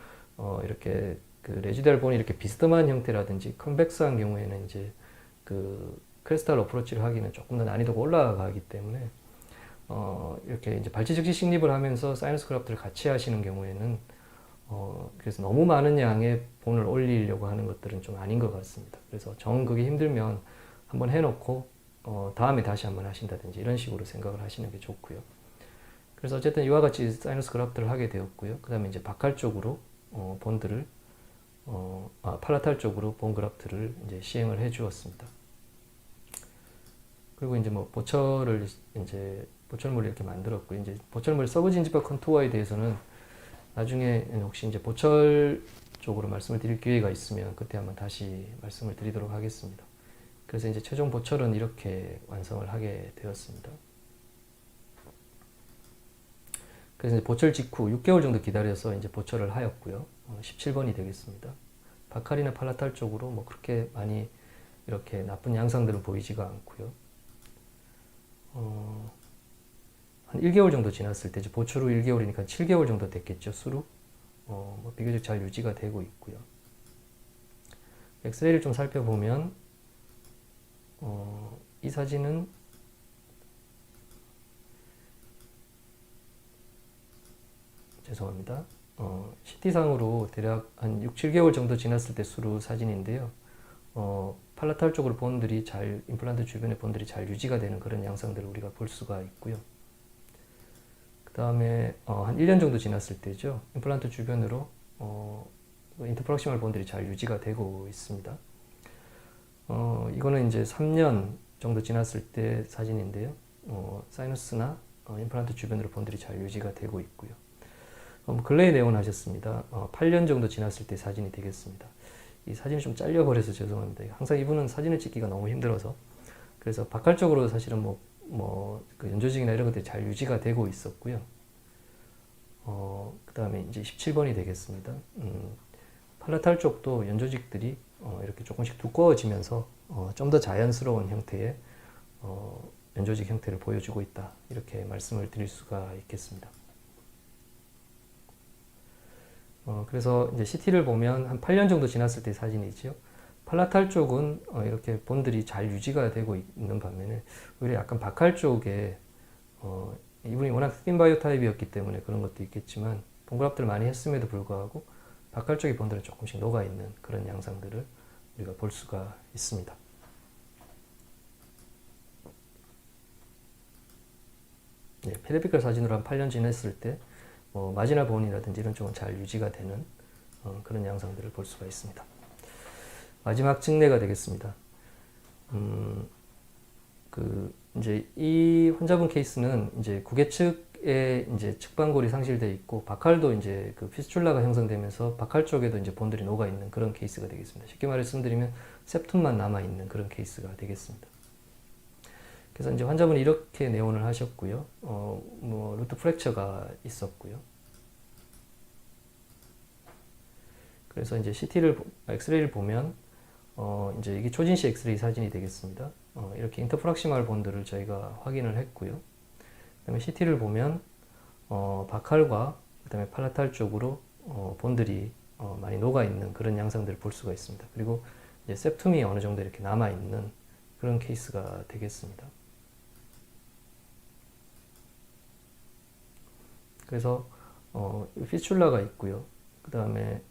이렇게 그 레지듀얼 본이 이렇게 비스듬한 형태라든지 컨벡스한 경우에는 이제 그 크레스탈 어프로치를 하기는 조금 더 난이도가 올라가기 때문에 이렇게 이제 발치 즉시 식립을 하면서 사이너스 그라프트를 같이 하시는 경우에는 그래서 너무 많은 양의 본을 올리려고 하는 것들은 좀 아닌 것 같습니다. 그래서 정 그게 힘들면 한번 해놓고 다음에 다시 한번 하신다든지 이런 식으로 생각을 하시는 게 좋고요. 그래서 어쨌든 이와 같이 사이너스 그라프트를 하게 되었고요. 그 다음에 이제 바칼 쪽으로 본들을 팔라탈 쪽으로 본 그라프트를 이제 시행을 해 주었습니다. 그리고 이제 뭐 보철을 이제 보철물을 이렇게 만들었고 이제 보철물 서브진지바 컨투어에 대해서는 나중에 혹시 이제 보철 쪽으로 말씀을 드릴 기회가 있으면 그때 한번 다시 말씀을 드리도록 하겠습니다. 그래서 이제 최종 보철은 이렇게 완성을 하게 되었습니다. 그래서 이제 보철 직후 6개월 정도 기다려서 이제 보철을 하였고요. 17번이 되겠습니다. 바칼이나 팔라탈 쪽으로 뭐 그렇게 많이 이렇게 나쁜 양상들은 보이지가 않고요. 한 1개월 정도 지났을 때, 이제 보철 후 1개월이니까 7개월 정도 됐겠죠, 수로. 뭐 비교적 잘 유지가 되고 있고요. 엑스레이를 좀 살펴보면, 이 사진은 죄송합니다. CT상으로 대략 한 6, 7개월 정도 지났을 때 수로 사진인데요. 팔라탈 쪽으로 본들이 잘, 임플란트 주변의 본들이 잘 유지가 되는 그런 양상들을 우리가 볼 수가 있고요. 그 다음에 한 1년 정도 지났을 때죠. 임플란트 주변으로 인터프락시말 본들이 잘 유지가 되고 있습니다. 이거는 이제 3년 정도 지났을 때 사진인데요. 사이너스나 임플란트 주변으로 본들이 잘 유지가 되고 있고요. 근래에 내원하셨습니다. 8년 정도 지났을 때 사진이 되겠습니다. 이 사진이 좀 잘려버려서 죄송합니다. 항상 이분은 사진을 찍기가 너무 힘들어서 그래서 바칼적으로 사실은 그 연조직이나 이런 것들이 잘 유지가 되고 있었고요. 그 다음에 이제 17번이 되겠습니다. 팔라탈 쪽도 연조직들이 이렇게 조금씩 두꺼워지면서 좀 더 자연스러운 형태의 연조직 형태를 보여주고 있다. 이렇게 말씀을 드릴 수가 있겠습니다. 그래서 이제 CT를 보면 한 8년 정도 지났을 때 사진이지요. 팔라탈 쪽은 이렇게 본들이 잘 유지가 되고 있는 반면에 오히려 약간 바칼 쪽에 이분이 워낙 스킨 바이오 타입이었기 때문에 그런 것도 있겠지만 본그раф트를 많이 했음에도 불구하고 바칼 쪽의 본들은 조금씩 녹아있는 그런 양상들을 우리가 볼 수가 있습니다. 네, 페리피컬 사진으로 한 8년 지났을 때 마지날 본이라든지 이런 쪽은 잘 유지가 되는 그런 양상들을 볼 수가 있습니다. 마지막 증례가 되겠습니다. 이제 이 환자분 케이스는 이제 구개측에 이제 측방골이 상실되어 있고 바칼도 이제 그 피스출라가 형성되면서 바칼 쪽에도 이제 본들이 녹아 있는 그런 케이스가 되겠습니다. 쉽게 말씀드리면 septum만 남아 있는 그런 케이스가 되겠습니다. 그래서 이제 환자분이 이렇게 내원을 하셨고요. 루트 프랙처가 있었고요. 그래서 이제 엑스레이를 보면 이제 이게 초진시 엑스레이 사진이 되겠습니다. 이렇게 인터프락시말 본들을 저희가 확인을 했고요. 그다음에 CT를 보면 바칼과 그다음에 팔라탈 쪽으로 본들이 많이 녹아 있는 그런 양상들을 볼 수가 있습니다. 그리고 이제 septum이 어느 정도 이렇게 남아 있는 그런 케이스가 되겠습니다. 그래서 피스출라가 있고요. 그 다음에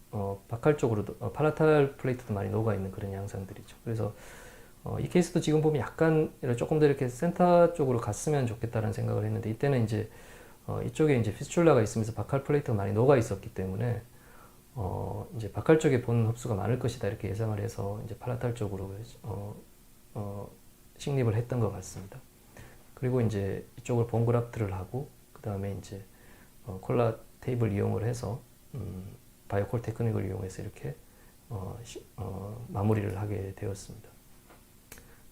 바칼 쪽으로도 팔라탈 플레이트도 많이 녹아 있는 그런 양상들이죠. 그래서 이 케이스도 지금 보면 약간 조금 더 이렇게 센터 쪽으로 갔으면 좋겠다는 생각을 했는데 이때는 이제 이쪽에 이제 피스출라가 있으면서 바칼 플레이트가 많이 녹아 있었기 때문에 이제 바칼 쪽에 본 흡수가 많을 것이다 이렇게 예상을 해서 이제 팔라탈 쪽으로 식립을 했던 것 같습니다. 그리고 이제 이쪽을 본그раф트를 하고 그 다음에 이제 콜라 테이블 이용을 해서 바이오콜 테크닉을 이용해서 이렇게 마무리를 하게 되었습니다.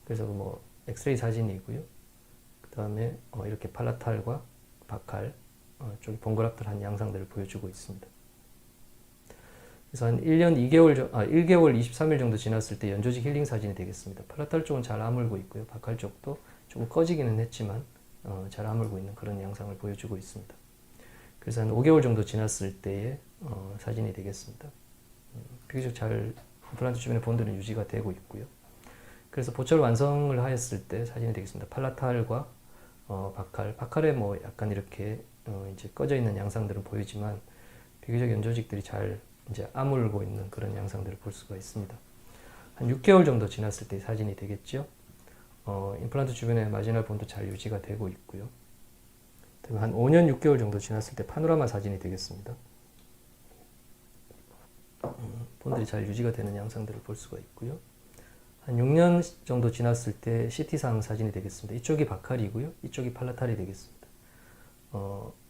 그래서 뭐 엑스레이 사진이고요. 그 다음에 이렇게 팔라탈과 바칼 쪽이 본그раф트를 한 양상들을 보여주고 있습니다. 그래서 한 1개월 23일 정도 지났을 때 연조직 힐링 사진이 되겠습니다. 팔라탈 쪽은 잘 아물고 있고요. 바칼 쪽도 조금 꺼지기는 했지만 잘 아물고 있는 그런 양상을 보여주고 있습니다. 그래서 한 5개월 정도 지났을 때의 사진이 되겠습니다. 비교적 잘 임플란트 주변의 본들은 유지가 되고 있고요. 그래서 보철 완성을 하였을 때 사진이 되겠습니다. 팔라탈과 바칼에 뭐 약간 이렇게 이제 꺼져 있는 양상들은 보이지만 비교적 연조직들이 잘 이제 아물고 있는 그런 양상들을 볼 수가 있습니다. 한 6개월 정도 지났을 때 사진이 되겠죠. 임플란트 주변의 마지날 본도 잘 유지가 되고 있고요. 한 5년 6개월 정도 지났을 때 파노라마 사진이 되겠습니다. 본들이 잘 유지가 되는 양상들을 볼 수가 있고요. 한 6년 정도 지났을 때 CT상 사진이 되겠습니다. 이쪽이 바칼이고요. 이쪽이 팔라탈이 되겠습니다.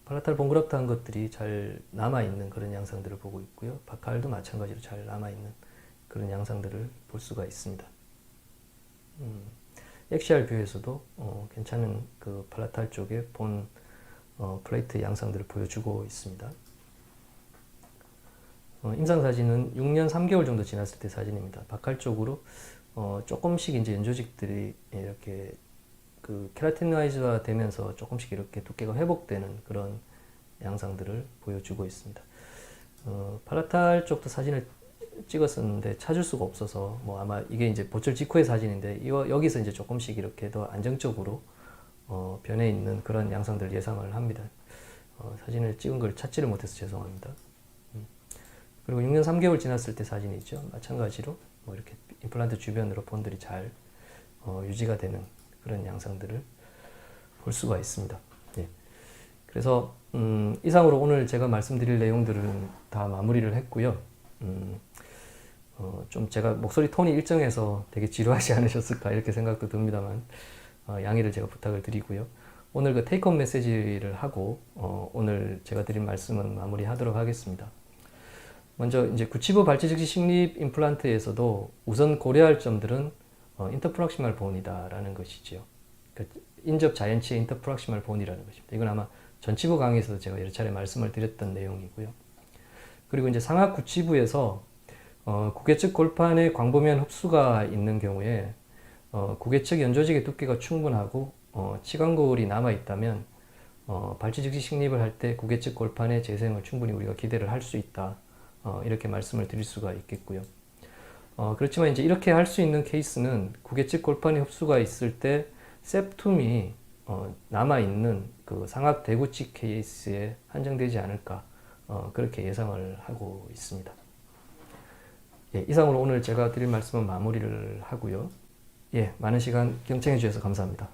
팔라탈 본그раф트 한 것들이 잘 남아있는 그런 양상들을 보고 있고요. 바칼도 마찬가지로 잘 남아있는 그런 양상들을 볼 수가 있습니다. 엑시알 뷰에서도 괜찮은 그 팔라탈 쪽에 본 플레이트 양상들을 보여주고 있습니다. 임상 사진은 6년 3개월 정도 지났을 때 사진입니다. 바칼 쪽으로 조금씩 이제 연조직들이 이렇게 그 케라티나이즈화 되면서 조금씩 이렇게 두께가 회복되는 그런 양상들을 보여주고 있습니다. 팔라탈 쪽도 사진을 찍었었는데 찾을 수가 없어서 뭐 아마 이게 이제 보철 직후의 사진인데 여기서 이제 조금씩 이렇게 더 안정적으로 변해 있는 그런 양상들을 예상을 합니다. 사진을 찍은 걸 찾지를 못해서 죄송합니다. 그리고 6년 3개월 지났을 때 사진이죠. 마찬가지로 뭐 이렇게 임플란트 주변으로 본들이 잘 유지가 되는 그런 양상들을 볼 수가 있습니다. 예. 그래서 이상으로 오늘 제가 말씀드릴 내용들은 다 마무리를 했고요. 좀 제가 목소리 톤이 일정해서 되게 지루하지 않으셨을까 이렇게 생각도 듭니다만 양해를 제가 부탁을 드리고요. 오늘 그 테이크홈 메시지를 하고 오늘 제가 드린 말씀은 마무리하도록 하겠습니다. 먼저 이제 구치부 발치 즉시 식립 임플란트에서도 우선 고려할 점들은 인터프락시말 본이다라는 것이지요. 그러니까 인접 자연치의 인터프락시말 본이라는 것입니다. 이건 아마 전치부 강의에서도 제가 여러 차례 말씀을 드렸던 내용이고요. 그리고 이제 상악 구치부에서 구개 측 골판에 광범위한 흡수가 있는 경우에 구개 측 연조직의 두께가 충분하고 치관 거울이 남아 있다면 발치 즉시 식립을 할 때 구개 측 골판의 재생을 충분히 우리가 기대를 할 수 있다. 이렇게 말씀을 드릴 수가 있겠고요. 그렇지만 이제 이렇게 할 수 있는 케이스는 구개 측 골판에 흡수가 있을 때 septum이 남아 있는 그 상악 대구칙 케이스에 한정되지 않을까 그렇게 예상을 하고 있습니다. 예, 이상으로 오늘 제가 드릴 말씀은 마무리를 하고요. 예, 많은 시간 경청해 주셔서 감사합니다.